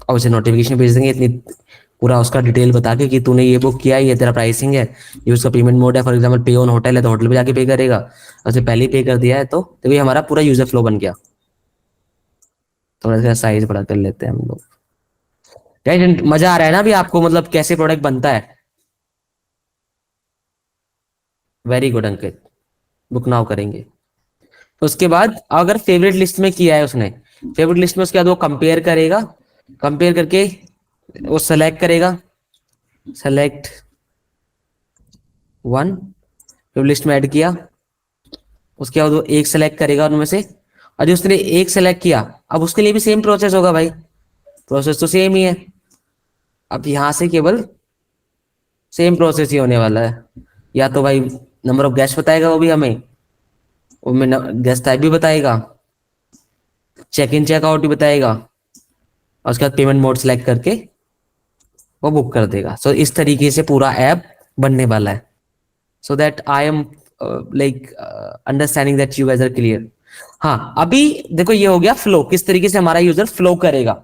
[SPEAKER 1] और उसे नोटिफिकेशन भेज देंगे इतनी, पूरा उसका डिटेल बता के कि तूने ये बुक किया है, ये तेरा प्राइसिंग है, ये उसका पेमेंट मोड है। फॉर एग्जांपल पे ऑन होटल है तो होटल पे जाके पे करेगा। उसे पहले ही पे कर दिया है तो ये हमारा पूरा यूजर फ्लो बन गया। थोड़ा सा साइज बड़ा कर लेते हैं हम लोग। गाइस मजा आ रहा है ना अभी आपको, मतलब कैसे प्रोडक्ट बनता है? वेरी गुड अंकित। बुक नाउ करेंगे। तो उसके बाद अगर फेवरेट लिस्ट में किया है उसने, फेवरेट लिस्ट में उसके बाद वो कंपेयर करेगा। कंपेयर करके वो सेलेक्ट करेगा। सेलेक्ट वन, जो लिस्ट में ऐड किया। उसके बाद वो एक सेलेक्ट करेगा उनमें से। और जो उसने एक सेलेक्ट किया, अब उसके लिए भी सेम प्रोसेस होगा भाई। प्रोसेस तो सेम ही है। अब यहां से केवल सेम प्रोसेस ही होने वाला है। या तो भाई नंबर ऑफ गेस्ट बताएगा वो भी हमें, वो में गेस्ट टाइप भी बताएगा, चेक इन चेकआउट भी बताएगा, और उसके बाद पेमेंट मोड सेलेक्ट करके वो बुक कर देगा। सो इस तरीके से पूरा ऐप बनने वाला है। So that I am like understanding that you guys are clear. हाँ अभी देखो ये हो गया फ्लो, किस तरीके से हमारा यूजर फ्लो करेगा।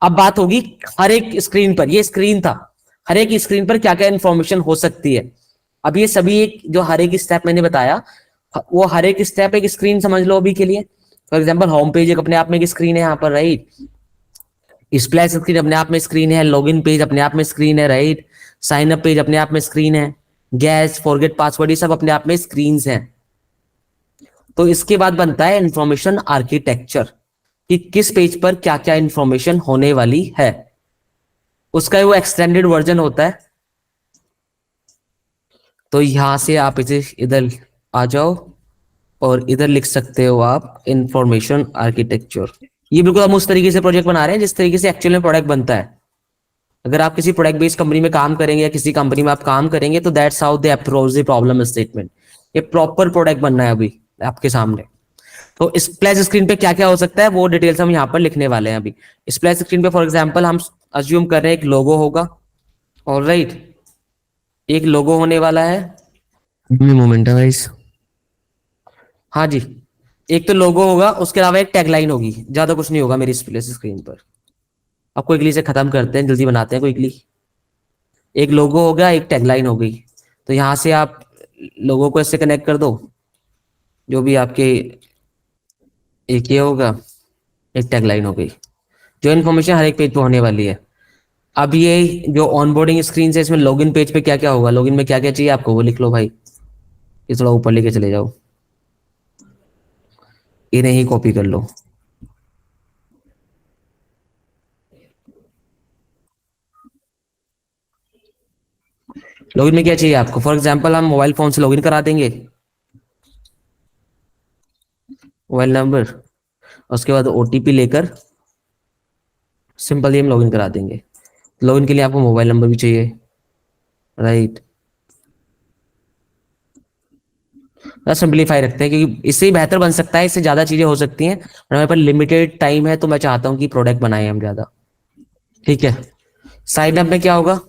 [SPEAKER 1] अब बात होगी हर एक स्क्रीन पर, ये स्क्रीन था, हर एक स्क्रीन पर क्या क्या इंफॉर्मेशन हो सकती है। अब ये सभी एक जो हर एक स्टेप मैंने बताया, वो हर एक स्टेप एक स्क्रीन समझ लो अभी के लिए। फॉर एग्जाम्पल होम पेज एक अपने आप में एक स्क्रीन है यहाँ पर, राइट। स्प्लैश स्क्रीन अपने आप में स्क्रीन है, लॉगिन पेज अपने आप में स्क्रीन है, राइट। साइन अप पेज अपने आप में स्क्रीन है, गैस फॉरगेट पासवर्ड ये सब अपने आप में स्क्रीन हैं। तो इसके बाद बनता है इंफॉर्मेशन आर्किटेक्चर, कि किस पेज पर क्या क्या इंफॉर्मेशन होने वाली है। उसका वो एक्सटेंडेड वर्जन होता है। तो यहां से आप इसे इधर आ जाओ और इधर लिख सकते हो आप इंफॉर्मेशन आर्किटेक्चर। ये बिल्कुल हम उस तरीके से प्रोजेक्ट बना रहे हैं जिस तरीके से एक्चुअल में प्रोडक्ट बनता है। अगर आप किसी प्रोडक्ट बेस्ड कंपनी में काम करेंगे या किसी कंपनी में आप काम करेंगे तो that's how they approach the problem statement. ये प्रॉपर प्रोडक्ट बनना है अभी आपके सामने। तो स्प्लैश स्क्रीन पे क्या क्या हो सकता है वो डिटेल्स हम यहाँ पर लिखने वाले हैं अभी। स्प्लैश स्क्रीन पे फॉर एग्जांपल हम अज्यूम कर रहे हैं एक लोगो होगा। ऑलराइट, एक लोगो होने वाला है। मोमेंट है गाइस। हाँ जी, एक तो लोगो होगा, उसके अलावा एक टैगलाइन होगी, ज्यादा कुछ नहीं होगा मेरी स्प्लैश स्क्रीन पर। अब क्विकली से खत्म करते हैं, जल्दी बनाते हैं क्विकली। एक लोगो हो गया, एक टैगलाइन हो गई। तो यहाँ से आप लोगों को इससे कनेक्ट कर दो, जो भी आपके, एक ये होगा, एक टैगलाइन हो गई, जो इन्फॉर्मेशन हर एक पेज पे होने वाली है। अब ये जो ऑनबोर्डिंग स्क्रीन है इसमें लॉगिन पेज पे क्या क्या होगा, लॉगिन में क्या क्या चाहिए आपको वो लिख लो भाई। ये थोड़ा ऊपर लेके चले जाओ, इन्हें ही कॉपी कर लो। लॉगिन में क्या चाहिए आपको? फॉर एग्जांपल हम मोबाइल फोन से लॉगिन करा देंगे, मोबाइल नंबर, उसके बाद ओटीपी लेकर सिंपली हम लॉगिन करा देंगे। लॉगिन के लिए आपको मोबाइल नंबर भी चाहिए, राइट। सिंपलीफाई रखते हैं क्योंकि इससे ही बेहतर बन सकता है, इससे ज्यादा चीजें हो सकती हैं और हमारे पास लिमिटेड टाइम है, तो मैं चाहता हूँ कि प्रोडक्ट बनाए हम ज्यादा। ठीक है। साइन अप में क्या होगा?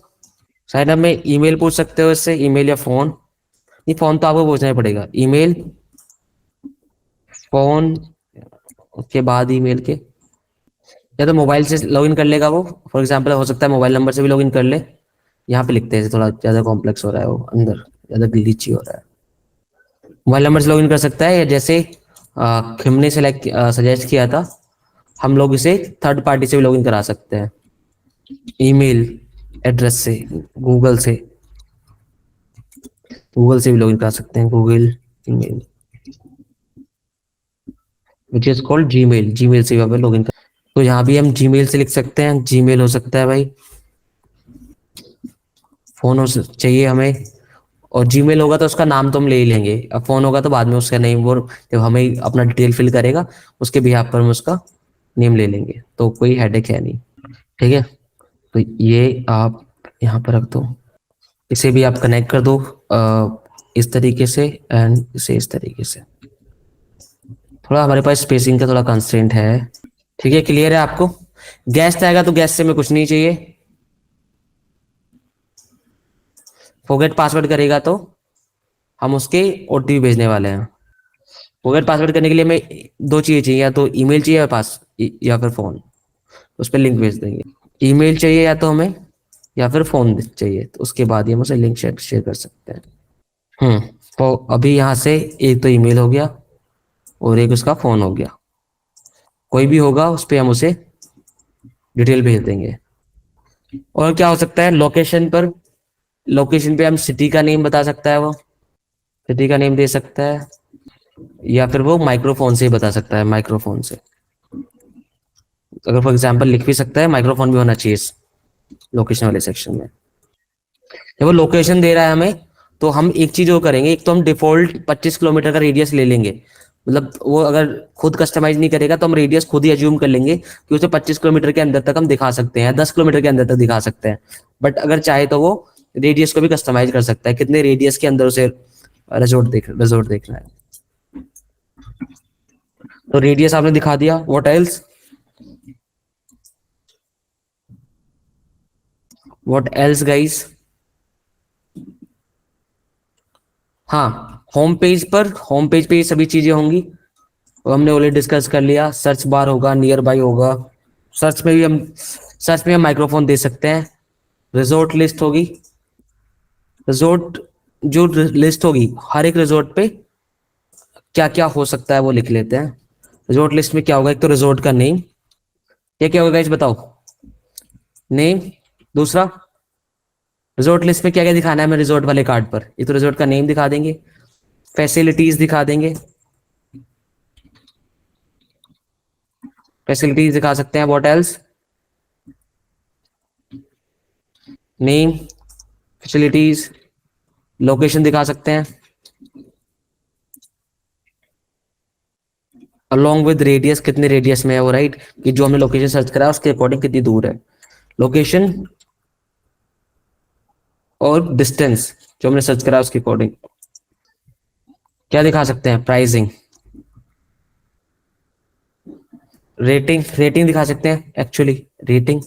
[SPEAKER 1] साइन अप में ईमेल पूछ सकते हो इससे, ईमेल या फोन। नहीं, फोन तो आपको पूछना ही पड़ेगा। ईमेल, फोन, उसके बाद ईमेल के, या तो मोबाइल से लॉगिन कर लेगा वो। फॉर एग्जांपल हो सकता है मोबाइल नंबर से भी लॉगिन कर ले। यहाँ पे लिखते हैं, थोड़ा ज्यादा कॉम्प्लेक्स हो रहा है वो, अंदर ज्यादा ग्लिची हो रहा है। मोबाइल नंबर से लॉगिन कर सकता है, या जैसे हमने सेलेक्ट सजेस्ट किया था, हम लोग इसे थर्ड पार्टी से भी लॉगिन करा सकते हैं, ईमेल एड्रेस से, गूगल से। गूगल से भी लॉगिन करा सकते हैं, Google email which is called Gmail, Gmail से भी आप लॉगिन कर। तो यहाँ भी हम जीमेल से लिख सकते हैं, जीमेल हो सकता है भाई। फोन चाहिए हमें, और जीमेल होगा तो उसका नाम तो हम ले ही लेंगे, अब फोन होगा तो बाद में उसका नेम, वो जब हमें अपना डिटेल फिल करेगा उसके बिहाफ पर हम उसका नेम ले लेंगे, तो कोई हेडेक है नहीं। ठीक है, तो ये आप यहाँ पर रख दो, इसे भी आप कनेक्ट कर दो इस तरीके से, एंड इसे इस तरीके से। थोड़ा हमारे पास स्पेसिंग का थोड़ा कंस्ट्रेंट है। ठीक है, क्लियर है आपको? गेस्ट आएगा तो गेस्ट से हमें कुछ नहीं चाहिए, फॉरगेट पासवर्ड करेगा तो हम उसके ओटीपी भेजने वाले हैं। फॉरगेट पासवर्ड करने के लिए हमें दो चीजें चाहिए, या तो ईमेल चाहिए या फिर फोन, उस पर लिंक भेज देंगे। ईमेल चाहिए या तो हमें, या फिर फोन चाहिए, तो उसके बाद ही हम उसे लिंक शेयर कर सकते हैं। तो अभी यहाँ से एक तो ईमेल हो गया और एक उसका फोन हो गया, कोई भी होगा उस पर हम उसे डिटेल भेज देंगे। और क्या हो सकता है, लोकेशन पर, लोकेशन पे हम सिटी का नेम बता सकता है, वो सिटी का नेम दे सकता है, या फिर वो माइक्रोफोन से ही बता सकता है, माइक्रोफोन से। अगर फॉर एग्जांपल लिख भी सकता है, माइक्रोफोन भी होना चाहिए लोकेशन वाले सेक्शन में। जब वो लोकेशन दे रहा है हमें, तो हम एक चीज वो करेंगे, एक तो हम डिफॉल्ट 25 किलोमीटर का रेडियस ले लेंगे, मतलब वो अगर खुद कस्टमाइज नहीं करेगा तो हम रेडियस खुद ही अज्यूम कर लेंगे कि उसे 25 किलोमीटर के अंदर तक हम दिखा सकते हैं, 10 किलोमीटर के अंदर तक दिखा सकते हैं। बट अगर चाहे तो वो रेडियस को भी कस्टमाइज कर सकता है, कितने रेडियस के अंदर उसे रिजोर्ट देखना है। तो रेडियस आपने दिखा दिया, what else, what else guys? हाँ, होम पेज पे ये सभी चीजें होंगी, वो हमने ऑलरेडी डिस्कस कर लिया। सर्च बार होगा, नियर बाय होगा, सर्च में हम माइक्रोफोन दे सकते हैं। रिजोर्ट लिस्ट होगी, रिजोर्ट जो लिस्ट होगी, हर एक रिजोर्ट पे क्या क्या हो सकता है वो लिख लेते हैं। रिजोर्ट लिस्ट में क्या होगा, एक तो रिजोर्ट का नेम, क्या क्या होगा गाइस बताओ? नेम, दूसरा रिजोर्ट लिस्ट में क्या क्या दिखाना है हमें रिजोर्ट वाले कार्ड पर, एक तो रिजोर्ट का नेम दिखा देंगे, फैसिलिटीज दिखा देंगे, फैसिलिटीज दिखा सकते हैं, what else? Name, facilities, location दिखा सकते हैं, अलोंग विद रेडियस, कितने रेडियस में है वो, राइट, कि जो हमने लोकेशन सर्च करा उसके अकॉर्डिंग कितनी दूर है, लोकेशन और डिस्टेंस जो हमने सर्च करा उसके अकॉर्डिंग। क्या दिखा सकते हैं, प्राइसिंग, रेटिंग दिखा सकते हैं, actually rating,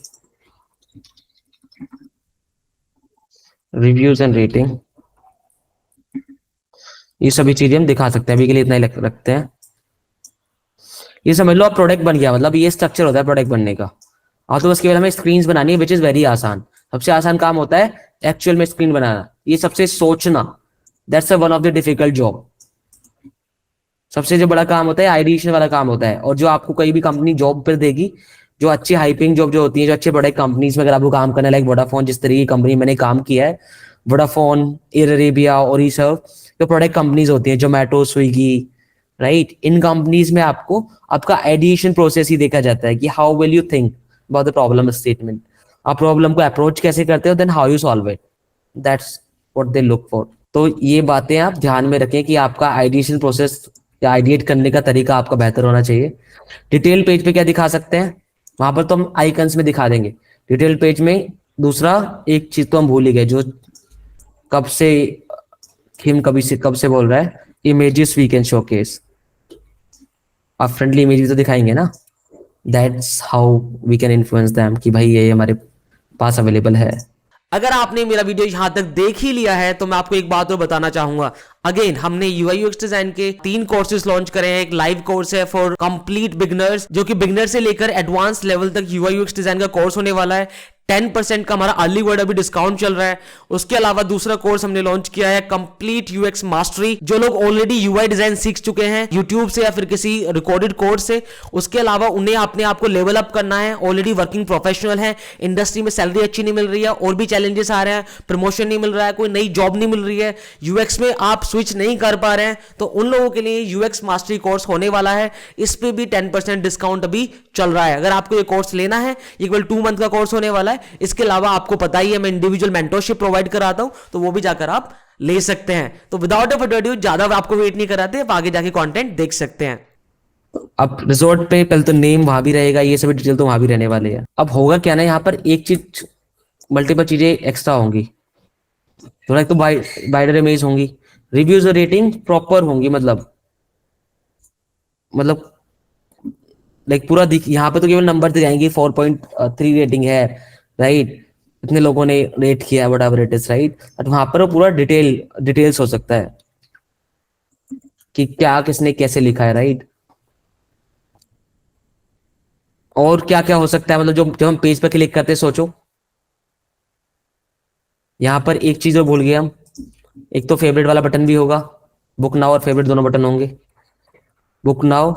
[SPEAKER 1] reviews and rating, ये सभी चीजें हम दिखा सकते हैं। अभी के लिए इतना ही रखते हैं। ये समझ लो आप प्रोडक्ट बन गया, मतलब ये स्ट्रक्चर होता है प्रोडक्ट बनने का। और तो बस केवल हमें स्क्रीन बनानी है, विच इज वेरी आसान, सबसे आसान काम होता है एक्चुअल में स्क्रीन बनाना, ये सबसे सोचना, that's one of the difficult job. सबसे जो बड़ा काम होता है आइडिएशन वाला काम होता है, और जो आपको कोई भी कंपनी जॉब पर देगी, जो अच्छी हाइपिंग जॉब जो होती है, जो अच्छे बड़े कंपनीज में अगर आपको काम करना है, लाइक वोडाफोन, जिस तरीके की कंपनी मैंने काम किया है, वोडाफोन, एयर अरेबिया और ये सब जो प्रोडक्ट कंपनीज होती हैं, जोमेटो, स्विगी, राइट, इन कंपनीज में आपको आपका आइडिएशन प्रोसेस ही देखा जाता है कि how will you think about the problem statement, आप प्रॉब्लम को अप्रोच कैसे करते हो, then how you solve it, that's what they look for. तो ये बातें आप ध्यान में रखें कि आपका आइडिएशन प्रोसेस या आइडिएट करने का तरीका आपका बेहतर होना चाहिए। डिटेल पेज पे क्या दिखा सकते हैं, वहां पर तो हम आइकन्स में दिखा देंगे। डिटेल पेज में दूसरा एक चीज तो हम भूल ही गए, जो कब से कब से बोल रहा है, इमेजेस वी कैन शोकेस, आप फ्रेंडली इमेज भी तो दिखाएंगे ना, that's how we can influence them कि भाई ये हमारे पास अवेलेबल है। अगर आपने मेरा वीडियो यहां तक देख ही लिया है तो मैं आपको एक बात और बताना चाहूंगा। अगेन, हमने यूआई यूएक्स डिजाइन के 3 कोर्सेज लॉन्च करे हैं। एक लाइव कोर्स है फॉर कंप्लीट बिगनर्स, जो कि बिगनर से लेकर एडवांस लेवल तक यूआई यूएक्स डिजाइन का कोर्स होने वाला है। 10% का हमारा अर्ली वर्ड अभी डिस्काउंट चल रहा है। उसके अलावा दूसरा कोर्स हमने लॉन्च किया है कंप्लीट यूएक्स मास्टरी, जो लोग ऑलरेडी यूआई डिजाइन सीख चुके हैं यूट्यूब से या फिर किसी रिकॉर्डेड कोर्स से, उसके अलावा उन्हें अपने आप को लेवल अप करना है, ऑलरेडी वर्किंग प्रोफेशनल है, इंडस्ट्री में सैलरी अच्छी नहीं मिल रही है, और भी चैलेंजेस आ रहे हैं, प्रमोशन नहीं मिल रहा है, कोई नई जॉब नहीं मिल रही है, यूएक्स में आप स्विच नहीं कर पा रहे हैं, तो उन लोगों के लिए यूएक्स मास्टरी कोर्स होने वाला है। इस पे भी 10% डिस्काउंट अभी चल रहा है। अगर आपको ये कोर्स लेना है, ये केवल 2 मंथ का कोर्स होने वाला है। इसके अलावा आपको पता ही है मैं इंडिविजुअल मेंटरशिप प्रोवाइड कराता हूं, तो वो भी जाकर आप ले सकते हैं। तो विदाउट अ फर्दर ड्यू, ज्यादा आपको वेट नहीं कराते, आप आगे जाके कंटेंट देख सकते हैं। अब रिजॉर्ट पे पहले तो नेम वहां भी रहेगा, ये सभी डिटेल तो वहां भी रहने वाले हैं। अब होगा क्या ना, यहाँ पर एक चीज, मल्टीपल चीजें एक्स्ट्रा होंगी। थोड़ा एक तो बाइडर इमेज होंगी, रिव्यूज और रेटिंग प्रॉपर होंगी, मतलब लाइक पूरा दिख, यहाँ पे तो केवल नंबर दिख जाएंगे, 4.3 रेटिंग है, राइट, इतने लोगों ने रेट किया है, whatever it is, right. But वहां पर वो पूरा डिटेल्स हो सकता है कि क्या किसने कैसे लिखा है, राइट। और क्या क्या हो सकता है, मतलब जो जब हम पेज पर क्लिक करते हैं, सोचो यहाँ पर एक चीज और भूल गए हम, एक तो फेवरेट वाला बटन भी होगा, बुक नाउ और फेवरेट दोनों बटन होंगे। Book now,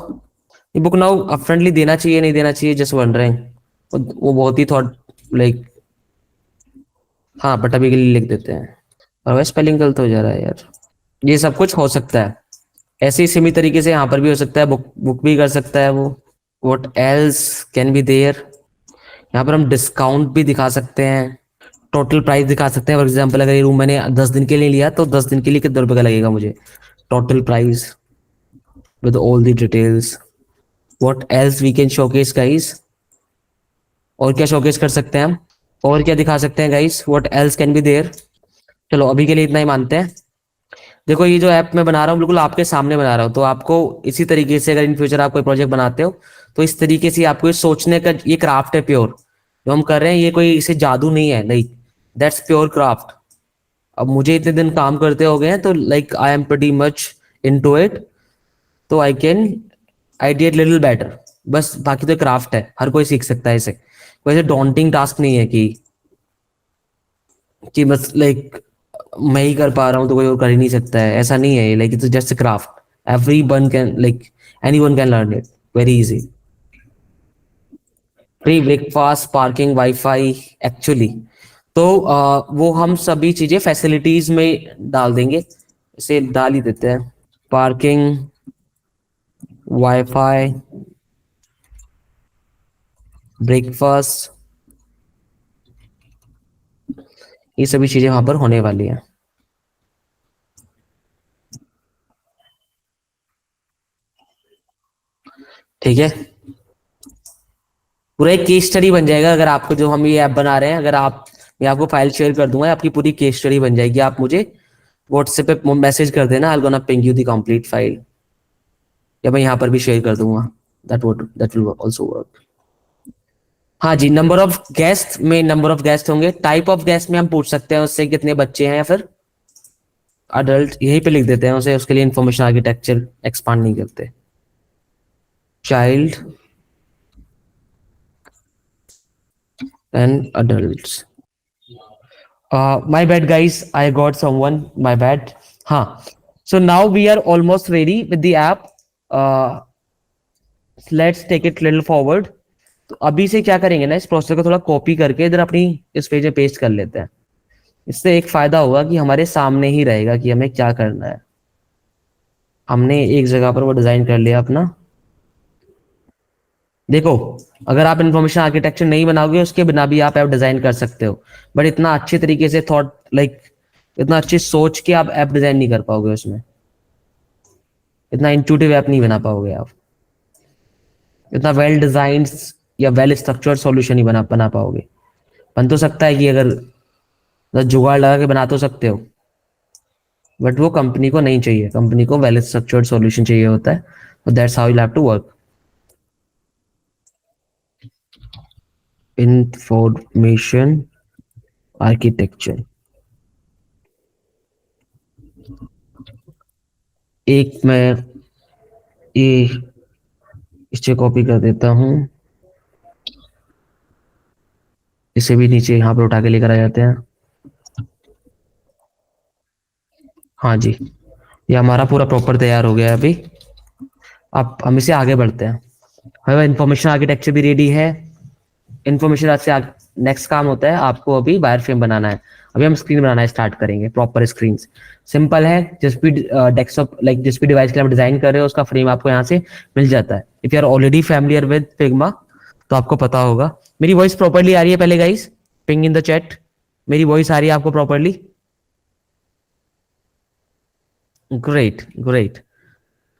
[SPEAKER 1] book now upfrontly देना चाहिए नहीं देना चाहिए, जस्ट वंडरिंग, वो बहुत ही थॉट लाइक, हाँ बट अभी के लिए लिख देते हैं। और वह स्पेलिंग गलत हो जा रहा है यार। ये सब कुछ हो सकता है, ऐसे ही सिमी तरीके से यहाँ पर भी हो सकता है, बुक बुक भी कर सकता है वो। What else can be there, यहाँ पर हम डिस्काउंट भी दिखा सकते हैं, टोटल प्राइस दिखा सकते हैं। फॉर एग्जाम्पल अगर ये रूम मैंने 10 दिन के लिए लिया तो 10 दिन के लिए कितने रुपए का लगेगा मुझे, total price with all the details. What else we can showcase guys, और क्या शोकेस कर सकते हैं हम, और क्या दिखा सकते हैं guys, what else can be there. चलो अभी के लिए इतना ही मानते हैं। देखो ये जो ऐप मैं बना रहा हूँ बिल्कुल आपके सामने बना रहा हूँ, तो आपको इसी तरीके से अगर इन फ्यूचर आप कोई प्रोजेक्ट बनाते हो तो इस तरीके से आपको ये सोचने का, ये क्राफ्ट है प्योर जो हम कर रहे हैं, ये कोई इसे जादू नहीं है, लाइक दैट्स प्योर क्राफ्ट। अब मुझे इतने दिन काम करते हो गए हैं तो like I am pretty much into it, तो I can I did little better. बस बाकी तो क्राफ्ट है, हर कोई सीख सकता है इसे, कोई ऐसे डॉन्टिंग टास्क नहीं है कि बस लाइक मैं ही कर पा रहा हूँ तो कोई और कर ही नहीं सकता है, ऐसा नहीं है। Like it's just craft, every one can, like any one can learn it very easy. Free breakfast, parking, wifi, actually तो वो हम सभी चीजें फैसिलिटीज में डाल देंगे, इसे डाल ही देते हैं। पार्किंग, वाईफाई, ब्रेकफास्ट, ये सभी चीजें वहां पर होने वाली हैं, ठीक है। पूरा एक केस स्टडी बन जाएगा, अगर आपको जो हम ये ऐप बना रहे हैं, अगर आप, मैं आपको फाइल शेयर कर दूंगा, आपकी पूरी केस स्टडी बन जाएगी। आप मुझे व्हाट्सएप पे मैसेज कर देना, I gonna ping you the complete file, या मैं यहाँ पर भी शेयर कर दूंगा, दैट विल आल्सो वर्क। हाँ जी, नंबर ऑफ गेस्ट में, नंबर ऑफ गेस्ट होंगे, टाइप ऑफ गेस्ट में हम पूछ सकते हैं उससे कितने बच्चे हैं, या फिर अडल्ट, यहीं पे लिख देते हैं उसे, उसके लिए इंफॉर्मेशन आर्किटेक्चर एक्सपांड नहीं करते। Child and adult, my bad guys, I got someone, my bad। हाँ, so now we are almost ready with the app, uh, let's take it little forward। तो अभी से क्या करेंगे ना, इस प्रोसेस को थोड़ा कॉपी करके इधर अपनी इस पेज में पेस्ट कर लेते हैं। इससे एक फायदा होगा कि हमारे सामने ही रहेगा कि हमें क्या करना है। हमने एक जगह पर वो डिजाइन कर लिया अपना। देखो, अगर आप इंफॉर्मेशन आर्किटेक्चर नहीं बनाओगे उसके बिना भी आप ऐप डिजाइन कर सकते हो, बट इतना अच्छे तरीके से थॉट, लाइक इतना अच्छी सोच के आप ऐप डिजाइन नहीं कर पाओगे उसमें, इतना इंट्यूटिव ऐप नहीं बना पाओगे आप, इतना वेल डिजाइन या वेल स्ट्रक्चर्ड सॉल्यूशन ही बना पाओगे। बन तो सकता है कि अगर बस जुगाड़ लगा के बना तो सकते हो, बट वो कंपनी को नहीं चाहिए, कंपनी को वेल स्ट्रक्चर्ड सॉल्यूशन चाहिए होता है, that's how you have to work. Information architecture, एक मैं ये इसे कॉपी कर देता हूं, इसे भी नीचे यहाँ पर उठा के लेकर आ जाते हैं। हाँ जी, ये हमारा पूरा प्रॉपर तैयार हो गया है अभी। अब हम इसे आगे बढ़ते हैं। हमारा इंफॉर्मेशन आर्किटेक्चर भी रेडी है। इन्फॉर्मेशन आज से नेक्स्ट काम होता है, आपको अभी वायर फ्रेम बनाना है। अभी हम स्क्रीन बनाना स्टार्ट करेंगे, प्रॉपर स्क्रीन। सिंपल है, जिस भी डेस्कटॉप, लाइक जिस भी डिवाइस के लिए आप डिजाइन कर रहे हो उसका फ्रेम आपको यहाँ से मिल जाता है। If you are already familiar with Figma तो आपको पता होगा। मेरी वॉइस प्रॉपरली आ रही है पहले guys, ping in the chat, मेरी वॉइस आ रही है आपको प्रॉपरली? Great great.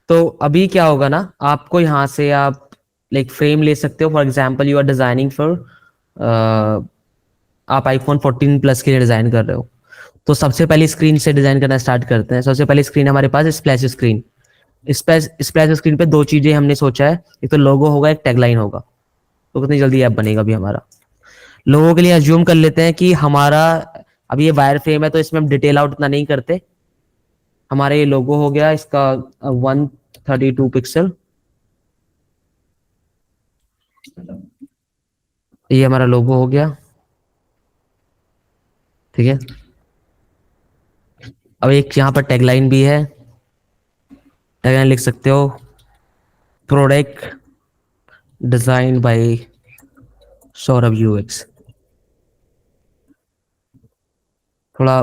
[SPEAKER 1] तो अभी क्या होगा ना, आपको यहाँ से आप लाइक फ्रेम ले सकते हो। For example you are designing for, आप आईफोन 14 प्लस के लिए डिजाइन कर रहे हो, तो सबसे पहले स्क्रीन से डिजाइन करना स्टार्ट करते हैं। सबसे पहले स्क्रीन हमारे पास स्प्लैश स्क्रीन। स्प्लैश स्क्रीन पे दो चीजें हमने सोचा है, एक तो लोगो होगा, एक टैगलाइन होगा। तो कितनी जल्दी ऐप बनेगा अभी हमारा। लोगों के लिए अज्यूम कर लेते हैं कि हमारा अभी ये वायर फ्रेम है, तो इसमें हम डिटेल आउट इतना नहीं करते। हमारा ये लोगो हो गया इसका 132 पिक्सल। ये हमारा लोगो हो गया, ठीक है। अब एक यहाँ पर टैगलाइन भी है। टैगलाइन लिख सकते हो, product design by Saurabh UX. थोड़ा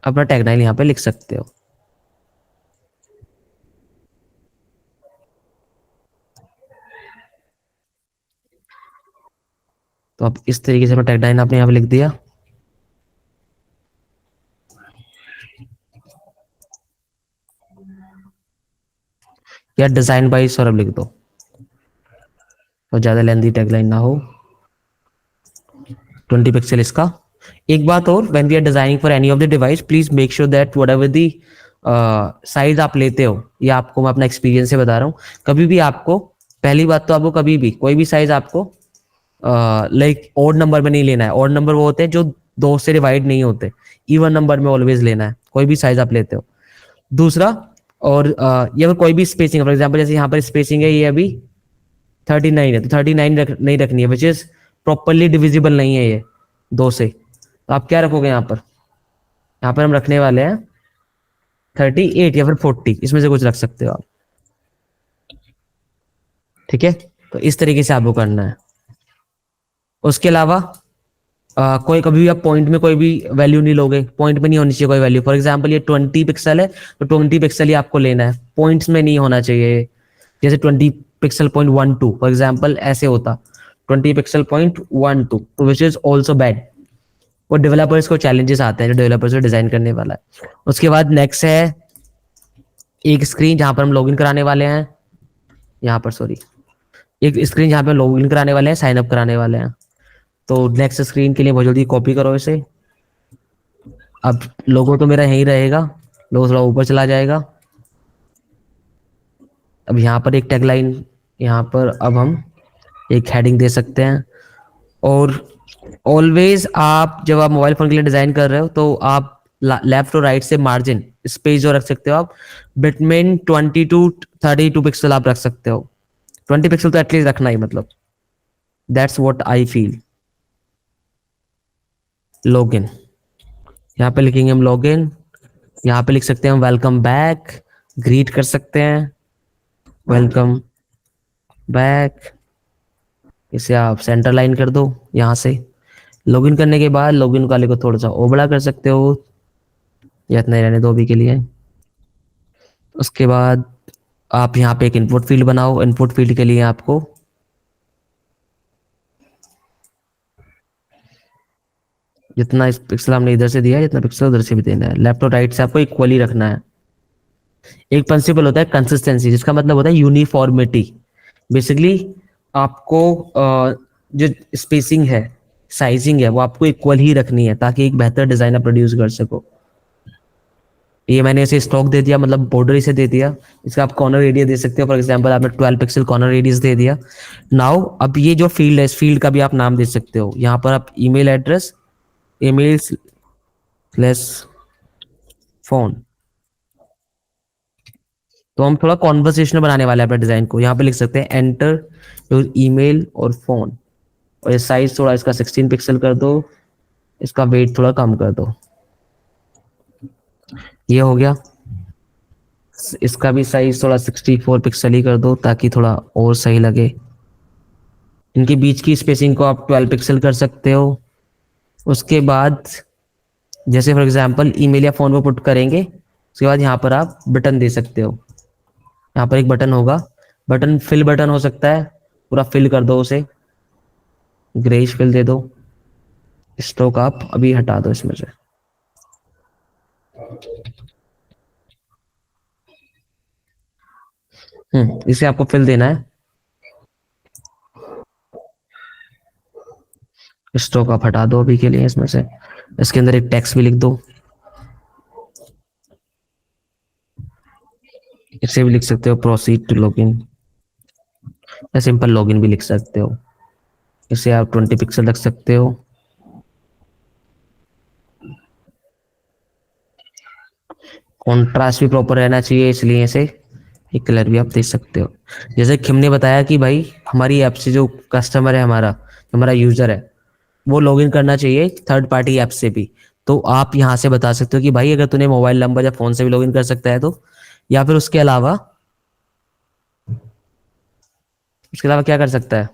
[SPEAKER 1] अपना टैगलाइन यहाँ पे लिख सकते हो। तो अब इस तरीके से अपना टैगलाइन आपने यहाँ पे लिख दिया। या डिजाइन बाय सौरभ लिख दो, तो ज्यादा लेंथी टैगलाइन ना हो। 20 पिक्सल इसका। एक बात और, when we are designing for any of the device, please make sure that whatever the size आप लेते हो, ये आपको मैं अपना एक्सपीरियंस से बता रहा हूँ, कभी भी आपको, पहली बात तो आपको कभी भी कोई भी साइज आपको लाइक ऑड नंबर में नहीं लेना है। ऑड नंबर वो होते हैं जो दो से डिवाइड नहीं होते। इवन नंबर में ऑलवेज लेना है, कोई भी साइज आप लेते हो। दूसरा, और ये अगर कोई भी स्पेसिंग, फॉर एग्जाम्पल जैसे यहाँ पर स्पेसिंग है, ये अभी 39 है, तो 39 नहीं रखनी है, विच इज प्रॉपरली डिविजिबल नहीं है ये दो से। तो आप क्या रखोगे यहाँ पर? यहाँ पर हम रखने वाले हैं 38 या फिर 40, इसमें से कुछ रख सकते हो आप, ठीक है। तो इस तरीके से आपको करना है। उसके अलावा कोई कभी भी आप पॉइंट में कोई भी वैल्यू नहीं लोगे, पॉइंट में नहीं होनी चाहिए कोई वैल्यू। फॉर एग्जांपल ये 20 पिक्सल है, तो 20 पिक्सल ही आपको लेना है, पॉइंट्स में नहीं होना चाहिए। जैसे 20 पिक्सल .12 फॉर एग्जाम्पल ऐसे होता, 20 पिक्सल .12, तो विच इज ऑल्सो बैड। वो डेवलपर्स को चैलेंजेस आते हैं, जो डेवलपर्स को डिजाइन करने वाला है। उसके बाद नेक्स्ट है एक स्क्रीन जहां पर हम लॉगिन कराने वाले हैं, यहाँ पर सॉरी, एक स्क्रीन जहां पे लॉगिन कराने वाले हैं, साइन अप कराने वाले हैं। तो नेक्स्ट स्क्रीन के लिए बहुत जल्दी कॉपी करो इसे। अब लोगो तो मेरा यहीं रहेगा, लोगो थोड़ा ऊपर चला जाएगा। अब यहाँ पर एक टैगलाइन, यहाँ पर अब हम एक हेडिंग दे सकते हैं। और ऑलवेज आप जब आप मोबाइल फोन के लिए डिजाइन कर रहे हो, तो आप लेफ्ट और राइट से मार्जिन स्पेस जो रख सकते हो आप, बिटवीन 20 to 32 पिक्सल आप रख सकते हो। 20 पिक्सल तो एटलीस्ट रखना ही, मतलब that's what I feel. Login, यहाँ पे लिखेंगे हम लॉगिन। यहाँ पे लिख सकते हैं हम वेलकम बैक, ग्रीट कर सकते हैं वेलकम बैक। इसे आप सेंटर लाइन कर दो यहाँ से। लॉगिन करने के बाद लॉगिन वाले को थोड़ा सा और बड़ा कर सकते हो, या इतना ही रहने दो अभी के लिए। उसके बाद आप यहाँ पे एक इनपुट फील्ड बनाओ। इनपुट फील्ड के लिए आपको जितना इस पिक्सल हमने इधर से दिया है, जितना पिक्सल उधर से भी देना है। लेफ्ट और राइट से आपको इक्वली रखना है। एक प्रिंसिपल होता है कंसिस्टेंसी, जिसका मतलब होता है यूनिफॉर्मिटी। बेसिकली आपको जो स्पेसिंग है, साइजिंग है, वो आपको इक्वल ही रखनी है, ताकि एक बेहतर डिजाइन आप प्रोड्यूस कर सको। ये मैंने इसे स्टॉक दे दिया, मतलब बॉर्डर इसे दे दिया। इसका आप कॉर्नर एरिया दे सकते हो। फॉर एग्जांपल आपने 12 पिक्सल कॉर्नर एरियाज दे दिया। नाउ अब ये जो फील्ड है, इस फील्ड का भी आप नाम दे सकते हो। यहाँ पर आप email address, email slash phone. तो हम थोड़ा कॉन्वर्सेशनल बनाने वाले हैं अपने डिजाइन को। यहाँ पे लिख सकते हैं एंटर योर ईमेल और फोन। और ये साइज थोड़ा इसका 16 पिक्सल कर दो, इसका वेट थोड़ा कम कर दो। ये हो गया। इसका भी साइज थोड़ा 64 पिक्सल ही कर दो, ताकि थोड़ा और सही लगे। इनके बीच की स्पेसिंग को आप 12 पिक्सल कर सकते हो। उसके बाद जैसे फॉर एग्जांपल ईमेल या फोन पर पुट करेंगे, उसके बाद यहाँ पर आप बटन दे सकते हो। यहाँ पर एक बटन होगा, बटन फिल बटन हो सकता है, पूरा फिल कर दो उसे, ग्रेइश फिल दे दो। स्ट्रोक आप अभी हटा दो इसमें से। इसे आपको फिल देना है। स्टॉक आप हटा दो अभी के लिए इसमें से। इसके अंदर एक टेक्स्ट भी लिख दो। इसे भी लिख सकते हो प्रोसीड टू लॉगिन, या सिंपल लॉगिन भी लिख सकते हो। इसे आप 20 पिक्सल रख सकते हो। कॉन्ट्रास्ट भी प्रॉपर रहना चाहिए, इसलिए इसे एक कलर भी आप दे सकते हो। जैसे खिम ने बताया कि भाई हमारी ऐप से जो कस्टमर है, हमारा हमारा यूजर है, वो लॉगिन करना चाहिए थर्ड पार्टी ऐप से भी। तो आप यहाँ से बता सकते हो कि भाई अगर तूने मोबाइल नंबर या फोन से भी लॉगिन कर सकता है तो, या फिर उसके अलावा क्या कर सकता है।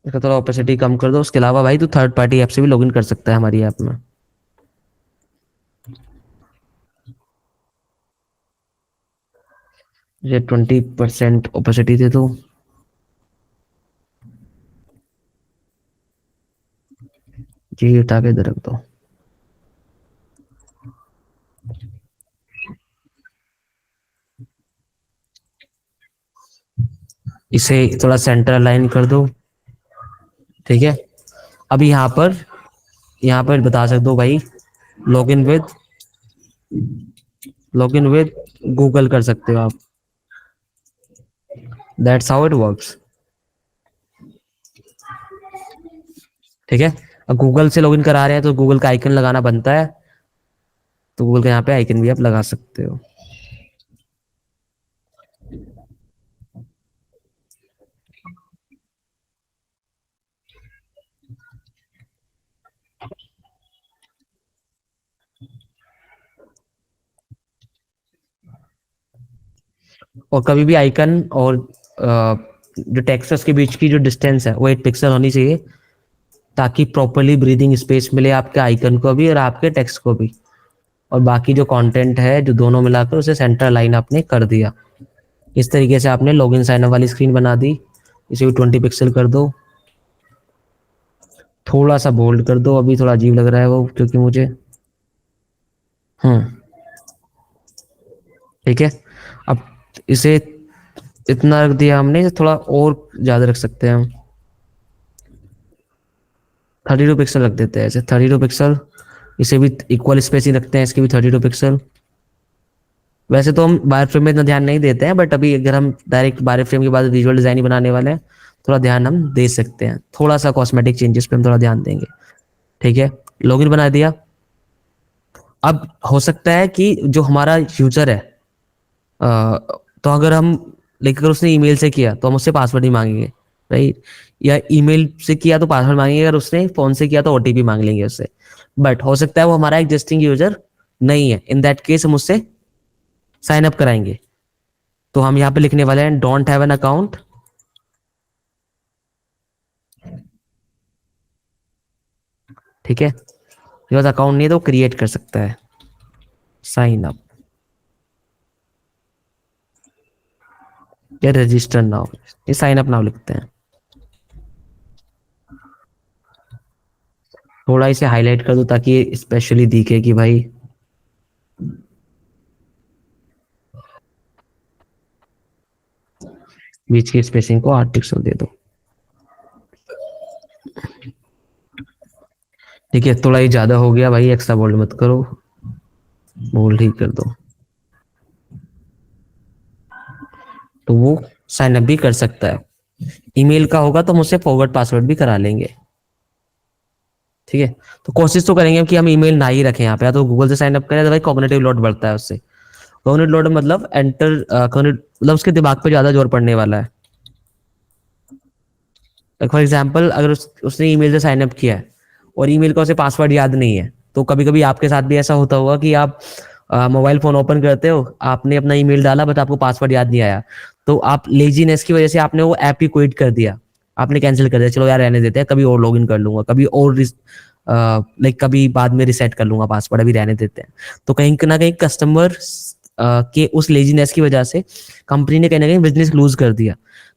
[SPEAKER 1] इसका थोड़ा ओपेसिटी कम कर दो। उसके अलावा भाई तू थर्ड पार्टी ऐप से भी लॉगिन कर सकता है हमारी ऐप में। ये 20% ओपेसिटी दे दो। जी हटा के इधर रख दो। इसे थोड़ा सेंटर अलाइन कर दो। ठीक है। अभी यहाँ पर बता सकते हो भाई, login with login with Google कर सकते हो आप। That's how it works. ठीक है। अब गूगल से लॉगिन करा रहे हैं तो गूगल का आइकन लगाना बनता है, तो गूगल का यहाँ पे आइकन भी आप लगा सकते हो। और कभी भी आइकन और जो टेक्स्टर्स के बीच की जो डिस्टेंस है वो 8 पिक्सल होनी चाहिए, ताकि प्रॉपरली ब्रीदिंग स्पेस मिले आपके आइकन को भी और आपके टेक्स्ट को भी। और बाकी जो कंटेंट है जो दोनों मिलाकर उसे सेंटर लाइन आपने कर दिया। इस तरीके से आपने लॉगिन साइन अप वाली स्क्रीन बना दी। इसे भी 20 पिक्सल कर दो। थोड़ा सा बोल्ड कर दो, अभी थोड़ा अजीब लग रहा है वो क्योंकि मुझे। हम्म। ठीक है। अब इसे इतना रख दिया हमने, इसे थोड़ा और ज्यादा रख सकते हैं हम। 32 पिक्सल रख देते हैं इसे, 32 पिक्सल। इसे भी इक्वल स्पेसिंग रखते हैं, इसकी भी 32 पिक्सल। वैसे तो हम वायर फ्रेम में इतना ध्यान नहीं देते हैं, बट अभी अगर हम डायरेक्ट वायर फ्रेम के बाद विजुअल डिजाइन ही बनाने वाले हैं, थोड़ा ध्यान हम दे सकते हैं। थोड़ा सा कॉस्मेटिक चेंजेस पे हम थोड़ा ध्यान देंगे। ठीक है। लॉगिन बना दिया। अब हो सकता है कि जो हमारा यूजर है, तो अगर हम, लेकिन अगर उसने ईमेल से किया तो हम उससे पासवर्ड नहीं मांगेंगे, राइट। या ईमेल से किया तो पासवर्ड मांगेंगे, अगर उसने फोन से किया तो ओटीपी मांग लेंगे उससे। बट हो सकता है वो हमारा एग्जिस्टिंग यूजर नहीं है, इन दैट केस हम उससे साइन अप कराएंगे। तो हम यहाँ पे लिखने वाले हैं डोंट हैव एन अकाउंट। ठीक है। मेरे पास अकाउंट नहीं है तो क्रिएट कर सकता है। साइन अप या रजिस्टर नाउ, ये साइन अप नाउ लिखते हैं। थोड़ा इसे हाईलाइट कर दो ताकि ये स्पेशली दिखे कि भाई। बीच की स्पेसिंग को 8 पिक्सल दे दो। ठीक है। थोड़ा ही ज्यादा हो गया भाई, एक्स्ट्रा बोल्ड मत करो, बोल्ड ही कर दो। तो वो साइन अप भी कर सकता है। ईमेल का होगा तो हम उससे फॉरवर्ड पासवर्ड भी करा लेंगे। ठीक है। तो कोशिश तो करेंगे कि हम ईमेल ना ही रखें यहाँ पे, या तो गूगल से साइन अप करें तो भाई कॉग्निटिव लोड बढ़ता है उससे। कॉग्निटिव लोड मतलब मतलब उसके दिमाग पे ज्यादा जोर पड़ने वाला है। फॉर एग्जाम्पल अगर उसने ईमेल से साइन अप किया है और ईमेल का उसे पासवर्ड याद नहीं है, तो कभी कभी आपके साथ भी ऐसा होता होगा कि आप मोबाइल फोन ओपन करते हो, आपने अपना ईमेल डाला बट आपको पासवर्ड याद नहीं आया, तो आप लेजीनेस की वजह से आपने वो ऐप ही क्विट कर दिया, आपने कैंसिल कर दिया, चलो यार रहने देते हैं, कभी और लॉगिन कर लूंगा, कभी और लाइक कभी बाद में रिसेट कर लूंगा पासवर्ड, अभी रहने देते हैं। तो कहीं ना कहीं कस्टमर के उस लेजीनेस की वजह से कंपनी ने कहीं ना कहीं बिजनेस लूज कर दिया।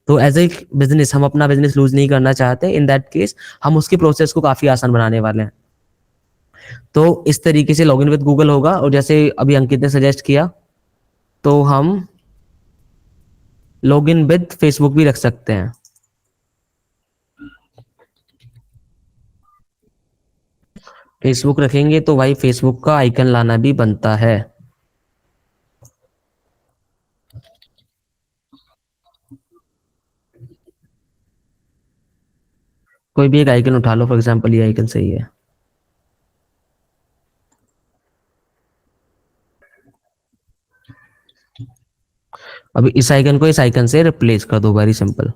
[SPEAKER 1] तो एज ए बिजनेस हम अपना बिजनेस लूज नहीं करना चाहते, इन दैट केस हम उसके प्रोसेस को काफी आसान बनाने वाले हैं। तो इस तरीके से लॉगिन विद गूगल होगा। और जैसे अभी अंकित ने सजेस्ट किया, तो हम लॉगिन विद फेसबुक भी रख सकते हैं। फेसबुक रखेंगे तो भाई फेसबुक का आइकन लाना भी बनता है। कोई भी एक आइकन उठा लो, फॉर एग्जांपल ये आइकन सही है। अभी इस आइकन को इस आइकन से रिप्लेस कर दो, वेरी सिंपल।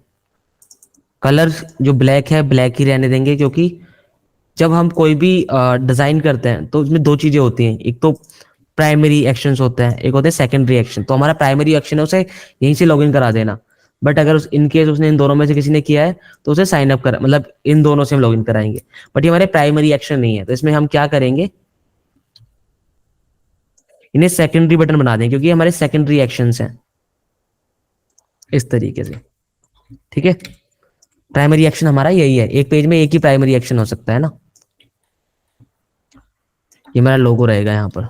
[SPEAKER 1] कलर जो ब्लैक है ब्लैक ही रहने देंगे, क्योंकि जब हम कोई भी डिजाइन करते हैं तो उसमें दो चीजें होती हैं, एक तो प्राइमरी एक्शंस होते हैं, एक होते हैं सेकेंडरी एक्शन। तो हमारा प्राइमरी एक्शन है उसे यहीं से लॉगिन करा देना। बट अगर उस इन केस उसने इन दोनों में से किसी ने किया है तो उसे साइन अप कर, मतलब इन दोनों से हम लॉगिन कराएंगे। बट ये हमारे प्राइमरी एक्शन नहीं है, तो इसमें हम क्या करेंगे, इन्हें सेकेंडरी बटन बना दें, क्योंकि ये हमारे सेकेंडरी एक्शंस हैं इस तरीके से। ठीक है, प्राइमरी एक्शन हमारा यही है, एक पेज में एक ही प्राइमरी एक्शन हो सकता है ना। ये मेरा लोगो रहेगा यहाँ पर।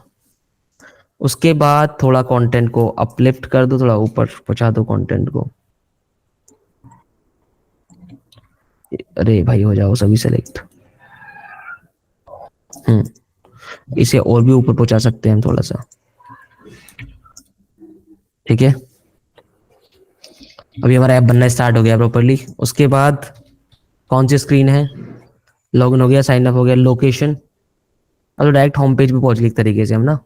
[SPEAKER 1] उसके बाद थोड़ा कंटेंट को अपलिफ्ट कर दो, थोड़ा ऊपर पहुंचा दो कंटेंट को। अरे भाई हो जाओ सभी सेलेक्ट। इसे और भी ऊपर पहुंचा सकते हैं हम थोड़ा सा। ठीक है, अभी हमारा ऐप बनना स्टार्ट हो गया प्रॉपरली। उसके बाद कौन सी स्क्रीन है, लॉगिन हो गया, साइन अप हो गया, लोकेशन। अब तो डायरेक्ट होम पेज पे पहुंच गए एक तरीके से हम ना।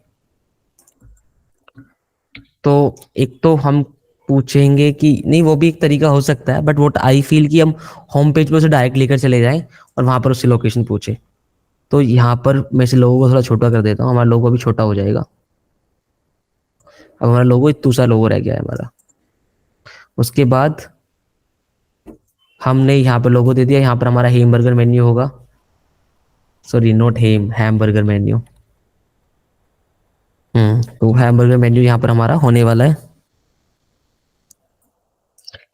[SPEAKER 1] तो एक तो हम पूछेंगे कि नहीं, वो भी एक तरीका हो सकता है, बट वोट आई फील कि हम होम पेज पे उसे डायरेक्ट लेकर चले जाएं और वहां पर उससे लोकेशन पूछे। तो यहाँ पर मैं इसे लोगों को थोड़ा छोटा कर देता हूँ, हमारा लोगो भी छोटा हो जाएगा। अब हमारा लोगो एक दूसरा लोगो रह गया है हमारा। उसके बाद हमने यहाँ पर लोगो दे दिया, यहाँ पर हमारा हेमबर्गर मेन्यू होगा। Sorry, not hamburger menu. तो हैमबर्गर मेन्यू यहाँ पर हमारा होने वाला है।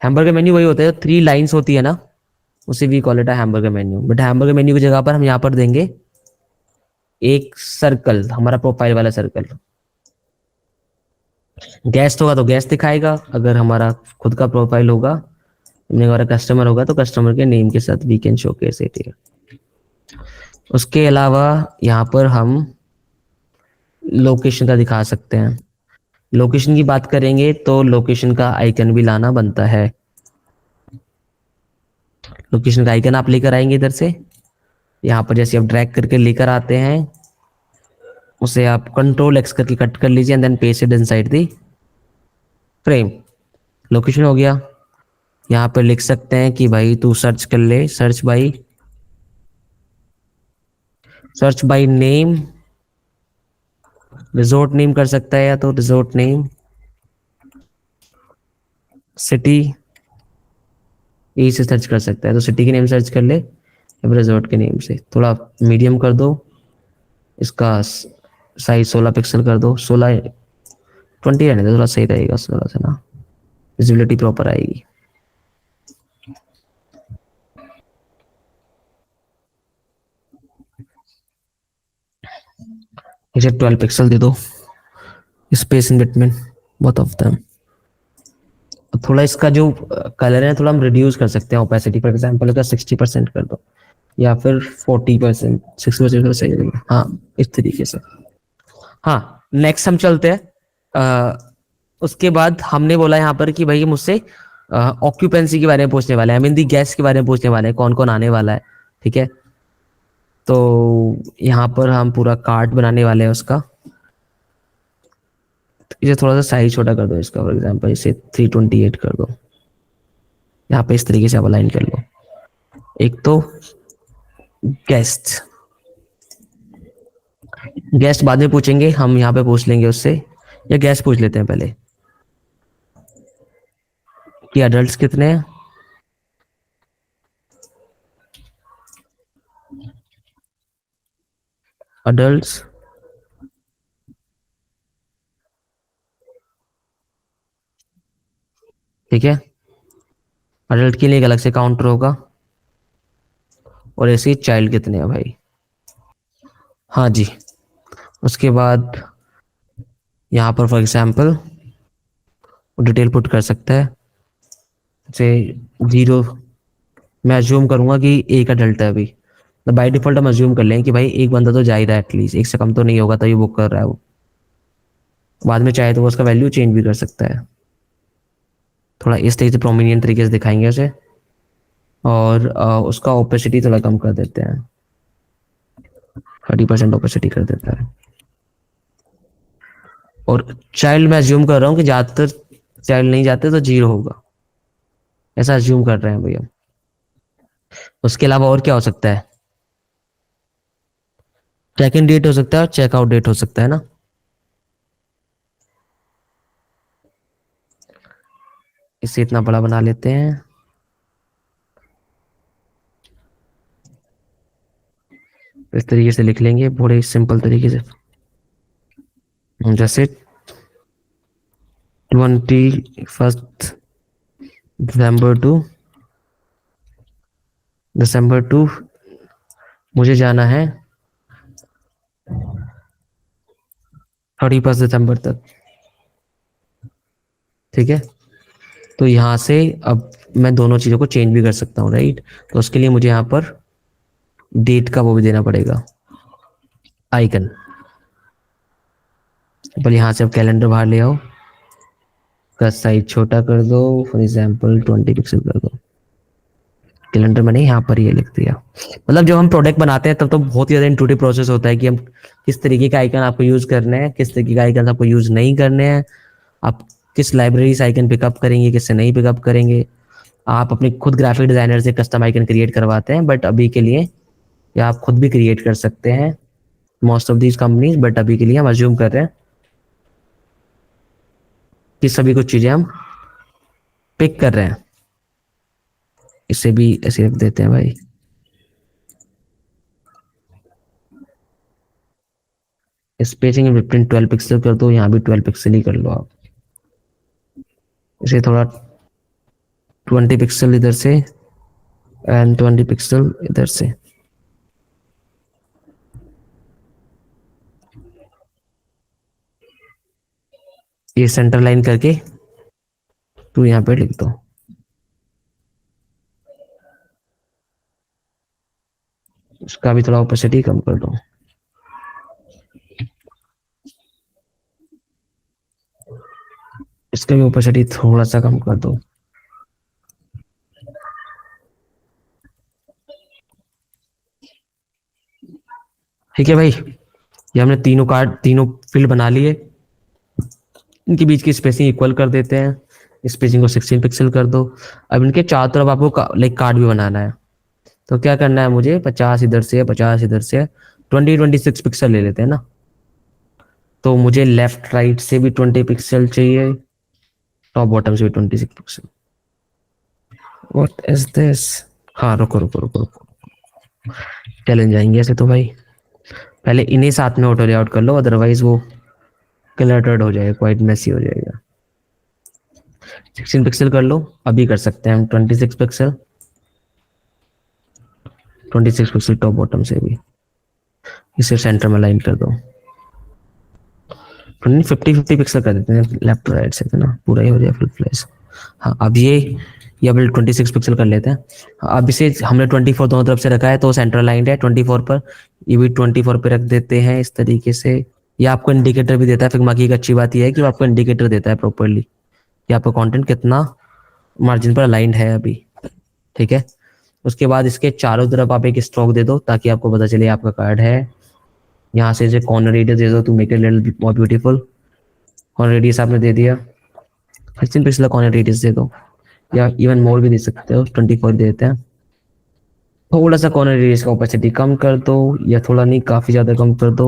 [SPEAKER 1] हैमबर्गर मेन्यू वही होता है, 3 लाइन्स होती है ना, उसे भी कॉल इट है hamburger menu. But hamburger menu की जगह पर हम यहाँ पर देंगे एक सर्कल, हमारा प्रोफाइल वाला सर्कल। गेस्ट होगा तो गेस्ट दिखाएगा, अगर हमारा खुद का प्रोफाइल होगा, हमारा कस्टमर होगा तो कस्टमर के नेम के साथ we can showcase it here. उसके अलावा यहाँ पर हम लोकेशन का दिखा सकते हैं। लोकेशन की बात करेंगे तो लोकेशन का आइकन भी लाना बनता है। लोकेशन का आइकन आप लेकर आएंगे इधर से, यहाँ पर जैसे आप ड्रैग करके लेकर आते हैं, उसे आप कंट्रोल एक्स करके कट कर लीजिए and then paste it inside the frame. Location हो गया। यहाँ पर लिख सकते हैं कि भाई तू सर्च कर ले, search by name, resort name कर सकता है, या तो रिजोर्ट नेम, सिटी, यही से सर्च कर सकता है। तो सिटी के नेम सर्च कर ले या फिर रिजोर्ट के नेम से। थोड़ा मीडियम कर दो, इसका साइज 16 पिक्सल कर दो, 16 20 रहने दो, थोड़ा सही रहेगा, थोड़ा सा ना विजिबिलिटी प्रॉपर आएगी। इसे 12 पिक्सल दे दो, space in between both of them. थोड़ा इसका जो कलर है थोड़ा हम रिड्यूस कर सकते हैं, ओपेसिटी फॉर एग्जांपल अगर 60% कर दो, या फिर 40%, 60% सही रहेगा। हाँ, इस तरीके से। हाँ, नेक्स्ट हम चलते हैं। उसके बाद हमने बोला यहाँ पर कि भाई मुझसे ऑक्यूपेंसी के बारे में पूछने वाले हैं, आई मीन दी गेस्ट के बारे में पूछने वाले हैं, कौन कौन आने वाला है। ठीक है, तो यहाँ पर हम पूरा कार्ड बनाने वाले हैं उसका। इसे थोड़ा सा साइज छोटा कर दो इसका, फॉर एग्जांपल इसे 328 कर दो। यहाँ पे इस तरीके से आप अलाइन कर लो। एक तो गेस्ट, गेस्ट बाद में पूछेंगे, हम यहाँ पे पूछ लेंगे उससे, या गेस्ट पूछ लेते हैं पहले कि अडल्ट कितने हैं। अडल्ट, ठीक है, अडल्ट के लिए एक अलग से काउंटर होगा। और ऐसे ही चाइल्ड कितने हैं भाई। हाँ जी। उसके बाद यहाँ पर फॉर एग्जाम्पल डिटेल पुट कर सकता है, से 0। मैं अज्यूम करूंगा कि ए का डेल्टा है अभी, तो बाई डिफॉल्ट हम अज्यूम कर लें कि भाई एक बंदा तो जा ही रहा है, एटलीस्ट एक से कम तो नहीं होगा तभी बुक कर रहा है वो। बाद में चाहे तो वो उसका वैल्यू चेंज भी कर सकता है, थोड़ा इस तरीके से प्रोमिनियंट तरीके से दिखाएंगे उसे। और उसका ओपेसिटी थोड़ा कम कर देते हैं, 30% ओपेसिटी कर देता है। और चाइल्ड मैं अज्यूम कर रहा हूँ कि ज़्यादातर चाइल्ड नहीं जाते तो 0 होगा, ऐसा अज्यूम कर रहे हैं भैया। उसके अलावा और क्या हो सकता है? चेक इन डेट हो सकता है और चेकआउट डेट हो सकता है ना। इसे इतना बड़ा बना लेते हैं, इस तरीके से लिख लेंगे बड़े सिंपल तरीके से, जैसे 21 दिसंबर टू दिसंबर टू मुझे जाना है 31 दिसंबर तक। ठीक है, तो यहाँ से अब मैं दोनों चीज़ों को चेंज भी कर सकता हूँ, राइट। तो उसके लिए मुझे यहाँ पर डेट का वो भी देना पड़ेगा, आइकन। पर यहाँ से अब कैलेंडर बाहर ले आओ, का साइज छोटा कर दो, फॉर एग्जाम्पल 20 पिक्सल कर दो। कैलेंडर मैंने यहाँ पर ये लिख दिया। मतलब जब हम प्रोडक्ट बनाते हैं तब तो बहुत ही ज़्यादा इंटूटिव प्रोसेस होता है कि हम किस तरीके का आइकन आपको यूज़ करने हैं, किस तरीके का आइकन आपको यूज़ नहीं करने हैं, आप किस लाइब्रेरी से आइकन पिकअप करेंगे, किससे नहीं पिकअप करेंगे। आप अपने खुद ग्राफिक डिजाइनर से कस्टम आइकन क्रिएट करवाते हैं, बट अभी के लिए या आप खुद भी क्रिएट कर सकते हैं most of these companies, but अभी के लिए हम अज्यूम कर रहे हैं कि सभी कुछ चीज़ें हम पिक कर रहे हैं। इसे भी ऐसे रख देते हैं भाई। स्पेसिंग बिटवीन 12 पिक्सल कर दो, यहाँ भी 12 पिक्सल ही कर लो आप। इसे थोड़ा 20 पिक्सल इधर से एंड 20 पिक्सल इधर से। ये सेंटर लाइन करके तू यहाँ पे लिख दो। इसका भी थोड़ा ओपेसिटी कम कर दो। इसका भी ओपेसिटी थोड़ा सा कम कर दो। ठीक है भाई, ये हमने तीनों कार्ड तीनों फील्ड बना लिए, इनके बीच की स्पेसिंग इक्वल कर देते हैं, स्पेसिंग को 16 पिक्सल कर दो। अब इनके चारों तरफ आपको लाइक कार्ड भी बनाना है, तो क्या करना है मुझे, 50 इधर से 50 इधर से 26 पिक्सल ले लेते हैं ना। तो मुझे लेफ्ट राइट से भी 20 पिक्सल चाहिए, टॉप बॉटम से भी 26 पिक्सल। What is this? हाँ रुको रुको रुको रुको, चैलेंज आएंगे ऐसे तो भाई। पहले इन्हीं साथ में ऑटो लेआउट कर लो, अदरवाइज वो क्लटर्ड हो जाएगा, क्वाइट मेसी हो जाएगा। 16 पिक्सल कर लो, अभी कर सकते हैं हम 26 पिक्सल, 26 पिक्सल टॉप बॉटम से भी। इसे सेंटर में लाइन कर दो, 50-50 पिक्सल कर देते हैं लेफ्ट राइट से, है ना, पूरा ही हो जाए फुल फ्लैश। हाँ अब ये अब 26 पिक्सल कर लेते हैं। अब इसे हमने 24 दोनों तरफ से रखा है तो सेंटर लाइन है 24 पर, ये भी 24 पे रख देते हैं इस तरीके से। ये आपको इंडिकेटर भी देता है फिग्मा की, एक अच्छी बात यह है कि वो आपको इंडिकेटर देता है प्रॉपरली कि आपका कंटेंट कितना मार्जिन पर अलाइंड है अभी। ठीक है, उसके बाद इसके चारों तरफ आप एक स्ट्रोक दे दो ताकि आपको पता चले आपका कार्ड है। यहाँ से जो कॉर्नर रेडियस दे दो to make it little more beautiful. Corner radius आपने दे दिया, 16 पिक्सल कॉर्नर रेडियस दे दो, या इवन मोर भी दे सकते हो, 24 दे देते हैं। थोड़ा सा कॉर्नर रेडियस का ओपेसिटी कम कर दो, या थोड़ा नहीं काफी ज्यादा कम कर दो।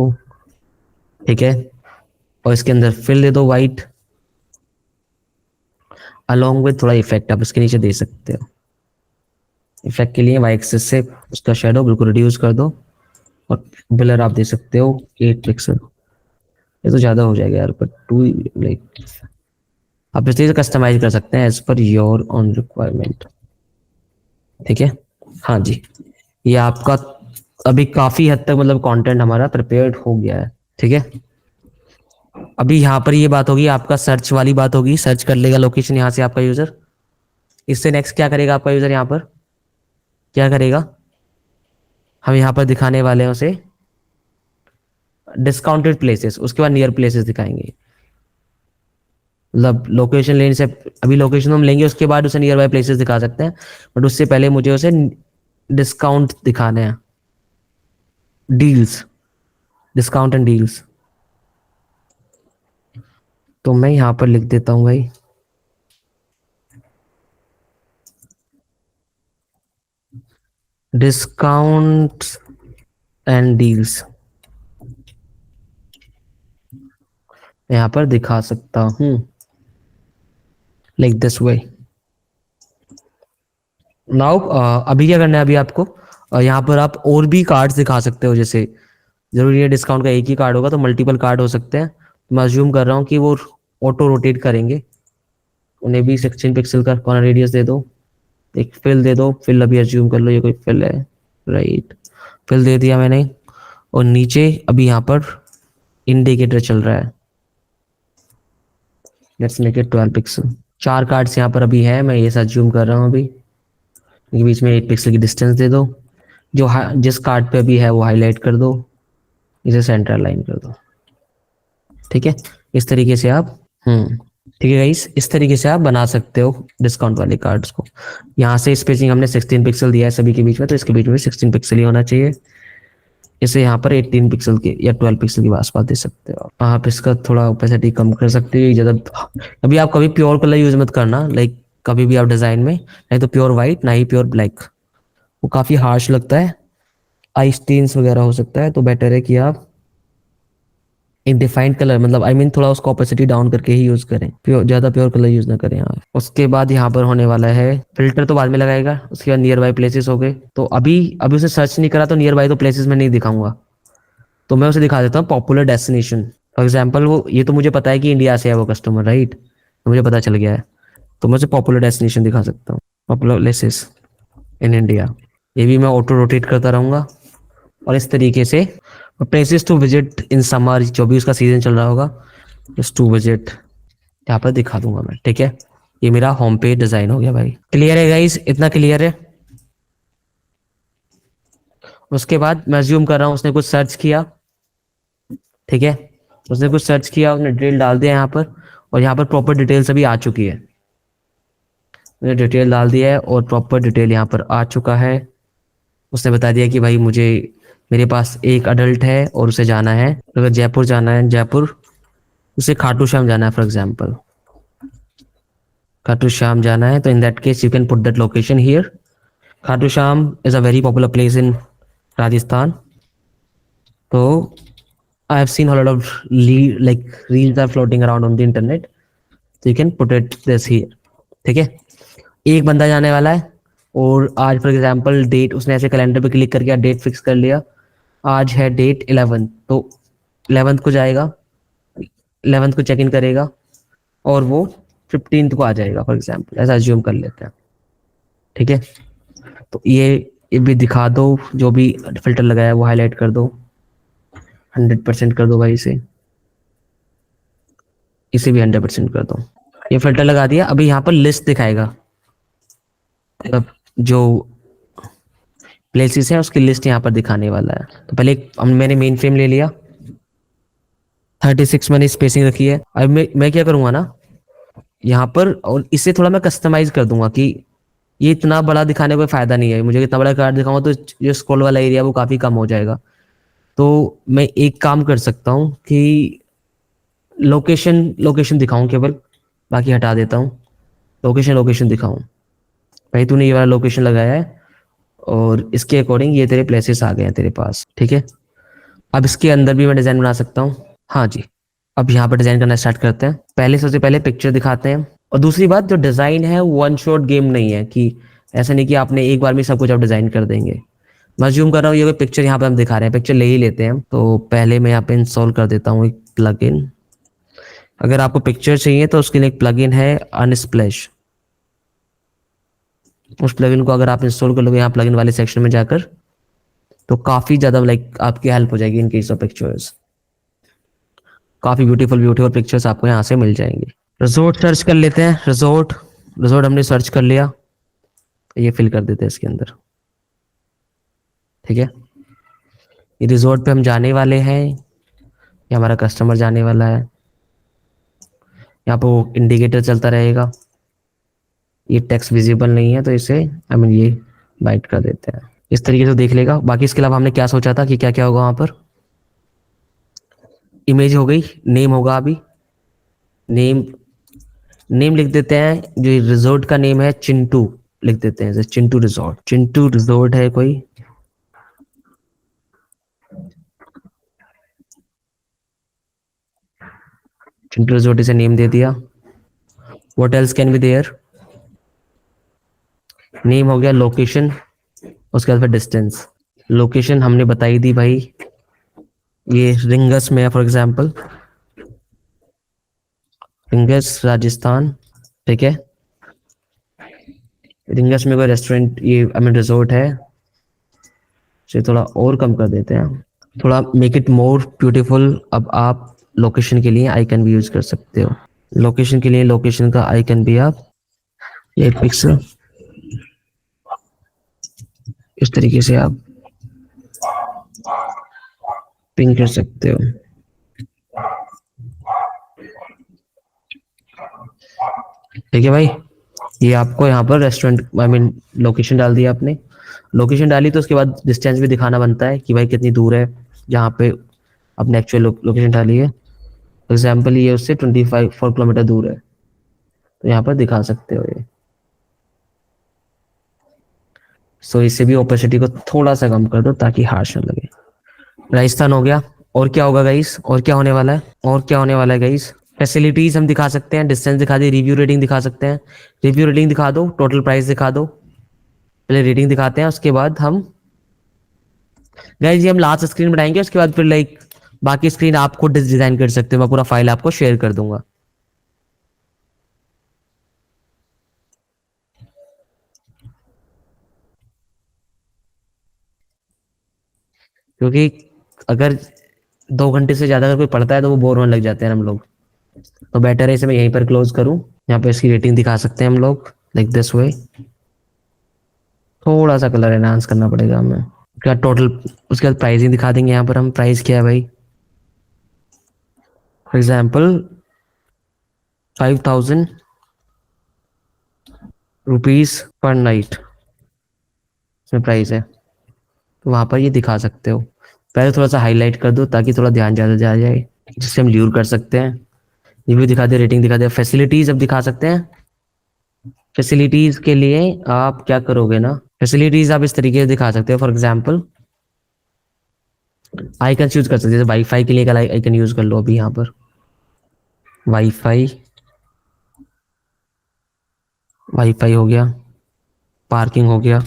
[SPEAKER 1] ठीक है, और इसके अंदर फिल दे दो वाइट, अलोंग विद थोड़ा इफेक्ट आप इसके नीचे दे सकते हो। इफेक्ट के लिए वाई एक्सिस से उसका शेडो बिल्कुल रिड्यूस कर दो, और ब्लर आप दे सकते हो 8 पिक्सल। ये तो ज्यादा हो जाएगा यार, पर टू लाइक आप इस तरीके से कस्टमाइज कर सकते हैं as per your on requirement. ठीक है, हाँ जी, ये आपका अभी काफी हद तक मतलब कंटेंट हमारा प्रिपेयर्ड हो गया है। ठीक है, अभी यहाँ पर ये बात होगी, आपका सर्च वाली बात होगी, सर्च कर लेगा लोकेशन यहाँ से आपका यूजर। इससे नेक्स्ट क्या करेगा आपका यूजर, यहाँ पर क्या करेगा, हम यहाँ पर दिखाने वाले हैं उसे डिस्काउंटेड प्लेसेस, उसके बाद नियर प्लेसेस दिखाएंगे। मतलब लोकेशन लेने से, अभी लोकेशन हम लेंगे उसके बाद उसे नियर बाय प्लेसेस दिखा सकते हैं, बट उससे पहले मुझे उसे डिस्काउंट दिखाने हैं, डील्स, डिस्काउंट एंड डील्स। तो मैं यहाँ पर लिख देता हूँ भाई, डिस्काउंट एंड डील्स, यहाँ पर दिखा सकता हूँ लाइक दिस वे। नाउ अभी क्या करना है, अभी आपको यहाँ पर आप और भी कार्ड्स दिखा सकते हो, जैसे जरूरी है डिस्काउंट का एक ही कार्ड होगा, तो मल्टीपल कार्ड हो सकते हैं। मैं अज्यूम कर रहा हूँ कि वो ऑटो रोटेट करेंगे, उन्हें भी 16 पिक्सल का कॉर्नर रेडियस दे दो, एक फिल दे दो, फिल अभी अज्यूम कर लो ये कोई फिल है, राइट, फिल दे दिया मैंने। और नीचे अभी यहाँ पर इंडिकेटर चल रहा है, लेट्स मेक इट 12 पिक्सल। चार कार्ड्स यहाँ पर अभी है, मैं ये अज्यूम कर रहा हूँ अभी, इनके बीच में 8 पिक्सल की डिस्टेंस दे दो, जो जिस कार्ड पे अभी है वो हाईलाइट कर दो, इसे सेंटर लाइन कर दो। ठीक है, इस तरीके से आप ठीक है गाइस, इस तरीके से आप बना सकते हो डिस्काउंट वाले कार्ड्स को। यहाँ से स्पेसिंग हमने 16 पिक्सल दिया है सभी के बीच में, तो इसके बीच में 16 पिक्सल ही होना चाहिए। इसे यहाँ पर 18 पिक्सल के या 12 पिक्सल के आसपास दे सकते हो आप इसका थोड़ा ओपेसिटी कम कर सकते हो ज़्यादा। अभी आप कभी प्योर कलर यूज मत करना, लाइक कभी भी आप डिजाइन में, नहीं तो प्योर वाइट ना ही प्योर ब्लैक, वो काफी हार्श लगता है, आई स्टेन्स वगैरह हो सकता है। तो बेटर है कि आप एक डिफाइंड कलर, मतलब आई मीन थोड़ा उसका ऑपेसिटी डाउन करके ही यूज करें, ज्यादा प्योर कलर यूज ना करें आप। उसके बाद यहाँ पर होने वाला है फिल्टर, तो बाद में लगाएगा, उसके बाद नियर बाय प्लेसेस हो गए। तो अभी अभी उसे सर्च नहीं करा, तो नियर बाय तो प्लेसेस में नहीं दिखाऊंगा, तो मैं उसे दिखा देता हूँ पॉपुलर डेस्टिनेशन। फॉर एग्जाम्पल वो, ये तो मुझे पता है कि इंडिया से है वो कस्टमर, राइट, तो मुझे पता चल गया है, तो मैं उसे पॉपुलर डेस्टिनेशन दिखा सकता हूँ, पॉपुलर प्लेसेस इन इंडिया। ये भी मैं ऑटो रोटेट करता रहूंगा, और इस तरीके से places to visit in summer, जो भी उसका सीजन चल रहा होगा, जस्ट टू विजिट यहाँ पर दिखा दूंगा मैं। ठीक है, ये मेरा होम पेज डिजाइन हो गया भाई। क्लियर है गाइस, इतना क्लियर है। उसके बाद मैं अज्यूम कर रहा हूँ उसने कुछ सर्च किया, ठीक है, उसने कुछ सर्च किया, उसने डिटेल डाल दिया यहाँ पर, और यहाँ पर प्रॉपर डिटेल सभी आ चुकी है, मैंने डिटेल डाल दिया है और प्रॉपर डिटेल यहाँ पर आ चुका है। उसने बता दिया कि भाई मुझे, मेरे पास एक अडल्ट है और उसे जाना है, अगर जयपुर जाना है, जयपुर, उसे खाटू श्याम जाना है फॉर एग्जाम्पल, खाटू श्याम जाना है, तो in that case you can put that location here. Khatu Shyam is a very popular place in Rajasthan, तो I have seen a lot of like reels are floating around on the internet, so you can put it this here। ठीक है, एक बंदा जाने वाला है, और आज फॉर एग्जाम्पल डेट, उसने ऐसे कैलेंडर पे क्लिक करके डेट फिक्स कर लिया, आज है डेट 11, तो 11th को जाएगा, 11th को चेक इन करेगा, और वो 15th को आ जाएगा फॉर एग्जाम्पल, ऐसा अज्यूम कर लेते हैं। ठीक है, तो ये भी दिखा दो, जो भी फिल्टर लगाया है वो हाईलाइट कर दो, 100% कर दो भाई, इसे भी 100% कर दो। ये फिल्टर लगा दिया, अभी यहाँ पर लिस्ट दिखाएगा, अब जो प्लेसेस है उसकी लिस्ट यहाँ पर दिखाने वाला है। तो पहले मैंने मेन फ्रेम ले लिया, 36 मैंने स्पेसिंग रखी है। अब मैं क्या करूंगा ना यहाँ पर, और इसे थोड़ा मैं कस्टमाइज कर दूंगा कि ये इतना बड़ा दिखाने का कोई फायदा नहीं है, मुझे इतना बड़ा कार्ड दिखाऊंगा तो जो स्क्रॉल वाला एरिया वो काफी कम हो जाएगा। तो मैं एक काम कर सकता हूँ कि लोकेशन लोकेशन दिखाऊं केवल, बाकी हटा देता हूँ, लोकेशन लोकेशन दिखाऊं। भाई तूने ये वाला लोकेशन लगाया है, और इसके अकॉर्डिंग ये तेरे प्लेसेस आ गए हैं तेरे पास। ठीक है, अब इसके अंदर भी मैं डिजाइन बना सकता हूँ। हाँ जी, अब यहाँ पर डिजाइन करना स्टार्ट करते हैं। पहले सबसे पहले पिक्चर दिखाते हैं, और दूसरी बात, जो डिजाइन है वन शॉट गेम नहीं है, कि ऐसा नहीं कि आपने एक बार में सब कुछ आप डिजाइन कर देंगे। मैं जूम कर रहा हूँ, ये पिक्चर यहाँ पे हम दिखा रहे हैं, पिक्चर ले ही लेते हैं। तो पहले मैं यहाँ पे इंस्टॉल कर देता हूँ एक प्लगइन। अगर आपको पिक्चर चाहिए तो उसके लिए एक प्लगइन है अनस्प्लैश, उस प्लगइन को अगर आप इंस्टॉल कर लोगे यहाँ प्लगइन वाले सेक्शन में जाकर, तो काफ़ी ज़्यादा लाइक आपकी हेल्प हो जाएगी इन केस ऑफ पिक्चर्स। काफ़ी ब्यूटीफुल ब्यूटीफुल पिक्चर्स आपको यहाँ से मिल जाएंगी। रिजॉर्ट सर्च कर लेते हैं। रिजॉर्ट रिजॉर्ट हमने सर्च कर लिया, ये फिल कर देते हैं इसके अंदर। ठीक है, ये रिजॉर्ट पे हम जाने वाले हैं, ये हमारा कस्टमर जाने वाला है। यहाँ पे वो इंडिकेटर चलता रहेगा। ये टेक्स्ट विजिबल नहीं है तो इसे ये बाइट कर देते हैं। इस तरीके से देख लेगा। बाकी इसके अलावा हमने क्या सोचा था कि क्या क्या होगा वहाँ पर। इमेज हो गई, नेम होगा अभी। नेम नेम लिख देते हैं, जो रिजॉर्ट का नेम है चिंटू लिख देते हैं, जैसे चिंटू रिजॉर्ट। चिंटू रिजॉर्ट है कोई। चिंटू रिजॉर्ट इसे नेम दे दिया। What else can be there. Name हो गया, लोकेशन, उसके बाद फिर डिस्टेंस। लोकेशन हमने बताई दी भाई, ये रिंगस में है फॉर एग्जांपल, रिंगस राजस्थान। ठीक है, रिंगस में कोई रेस्टोरेंट, ये रिजॉर्ट है, इसे थोड़ा और कम कर देते हैं, थोड़ा मेक इट मोर ब्यूटीफुल। अब आप लोकेशन के लिए आइकन भी यूज कर सकते हो। लोकेशन के लिए लोकेशन का आइकन भी आप 8 पिक्सल इस तरीके से आप पिन कर सकते हो। ठीक है भाई, ये आपको यहाँ पर रेस्टोरेंट लोकेशन डाल दिया आपने। लोकेशन डाली तो उसके बाद डिस्टेंस भी दिखाना बनता है कि भाई कितनी दूर है जहाँ पे अपने एक्चुअल लोकेशन डाली है। फॉर एग्जाम्पल ये उससे 4 किलोमीटर दूर है, तो यहाँ पर दिखा सकते हो ये। सो इससे भी ओपेसिटी को थोड़ा सा कम कर दो ताकि हार्श न लगे। राजस्थान हो गया। और क्या होगा गाइस, और क्या होने वाला है, और क्या होने वाला है गाइस। फैसिलिटीज हम दिखा सकते हैं, डिस्टेंस दिखा दी, रिव्यू रेटिंग दिखा सकते हैं। रिव्यू रेटिंग दिखा दो, टोटल प्राइस दिखा दो। पहले रेटिंग दिखाते हैं, उसके बाद हम गाइस ये हम लास्ट स्क्रीन बनाएंगे, उसके बाद फिर लाइक बाकी स्क्रीन आप खुद डिजाइन कर सकते हो। मैं पूरा फाइल आपको शेयर कर दूंगा। क्योंकि अगर 2 घंटे से ज्यादा अगर कोई पढ़ता है तो वो बोर होने लग जाते हैं हम लोग, तो बेटर है इसे मैं यहीं पर क्लोज करूं। यहाँ पे इसकी रेटिंग दिखा सकते हैं हम लोग लाइक दिस वे। थोड़ा सा कलर एनहांस करना पड़ेगा हमें। क्या टोटल, उसके बाद प्राइसिंग दिखा देंगे। यहाँ पर हम प्राइस क्या है भाई, for example 5,000 rupees per night इसमें प्राइस है, तो वहां पर ये दिखा सकते हो। पहले थोड़ा सा हाईलाइट कर दो ताकि थोड़ा ध्यान ज्यादा जा जाए, जिससे हम ल्यूर कर सकते हैं। रिव्यू दिखा दे, रेटिंग दिखा दे, फैसिलिटीज अब दिखा सकते हैं। फैसिलिटीज के लिए आप क्या करोगे ना, फैसिलिटीज आप इस तरीके से दिखा सकते हो। फॉर एग्जाम्पल आइकन यूज कर सकते हैं, जैसे वाईफाई के लिए एक आइकन यूज कर लो अभी यहाँ पर। वाईफाई, वाईफाई हो गया, पार्किंग हो गया,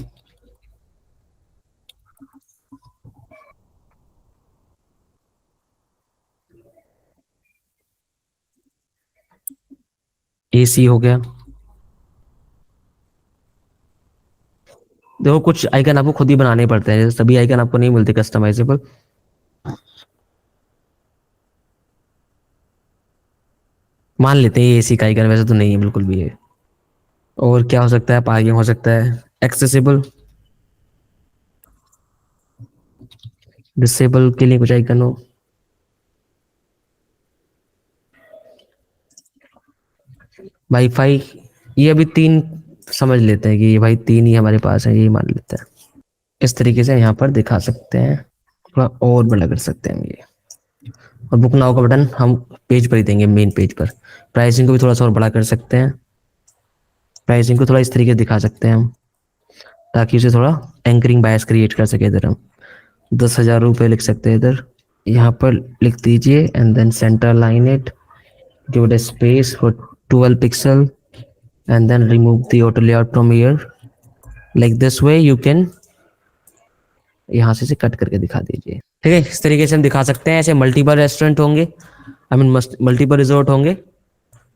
[SPEAKER 1] एसी हो गया। देखो कुछ आइकन आपको खुद ही बनाने पड़ते हैं, सभी आइकन आपको नहीं मिलते कस्टमाइजेबल। मान लेते हैं ये एसी का आइकन, वैसे तो नहीं है बिल्कुल भी है। और क्या हो सकता है, पार्किंग हो सकता है, एक्सेसिबल, डिसेबल के लिए कुछ आइकन हो। वाईफाई, ये अभी 3 समझ लेते हैं कि ये भाई 3 ही हमारे पास है, यही मान लेते हैं। इस तरीके से यहाँ पर दिखा सकते हैं, थोड़ा और बड़ा कर सकते हैं ये। और बुक नाउ का बटन हम पेज पर ही देंगे, मेन पेज पर। प्राइसिंग को भी थोड़ा सा और बड़ा कर सकते हैं। प्राइसिंग को थोड़ा इस तरीके से दिखा सकते हैं हम, ताकि उसे थोड़ा एंकरिंग बायस क्रिएट कर सके। इधर हम 10,000 रुपये लिख सकते हैं इधर, यहाँ पर लिख दीजिए and then center line it, give it a space for 12 pixel and then remove the auto layout from here like this way you can, यहाँ से कट करके दिखा दीजिए। ठीक है, इस तरीके से हम दिखा सकते हैं। ऐसे मल्टीपल रेस्टोरेंट होंगे, मल्टीपल रिजॉर्ट होंगे,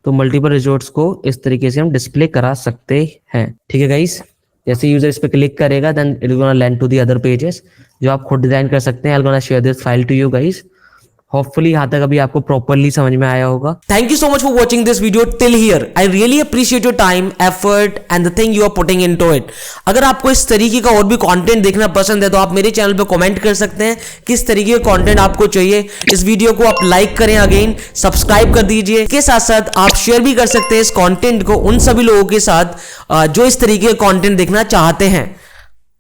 [SPEAKER 1] तो मल्टीपल रिजॉर्ट्स को इस तरीके से हम डिस्प्ले करा सकते हैं। ठीक है गाइस, जैसे यूजर इस पे क्लिक करेगा then it will gonna land to the other pages जो आप खुद डिजाइन कर सकते हैं। I will gonna share this file to you guys. Hopefully यहाँ तक अभी आपको प्रॉपरली समझ में आया होगा। Thank you so much for watching this video till here. I really appreciate your time, effort and the thing you are putting into it. अगर आपको इस तरीके का और भी कंटेंट देखना पसंद है तो आप मेरे चैनल पे कमेंट कर सकते हैं किस तरीके का कंटेंट आपको चाहिए। इस वीडियो को आप लाइक करें, अगेन सब्सक्राइब कर दीजिए। इसके साथ साथ आप शेयर भी कर सकते हैं इस कंटेंट को उन सभी लोगों के साथ जो इस तरीके का कंटेंट देखना चाहते हैं।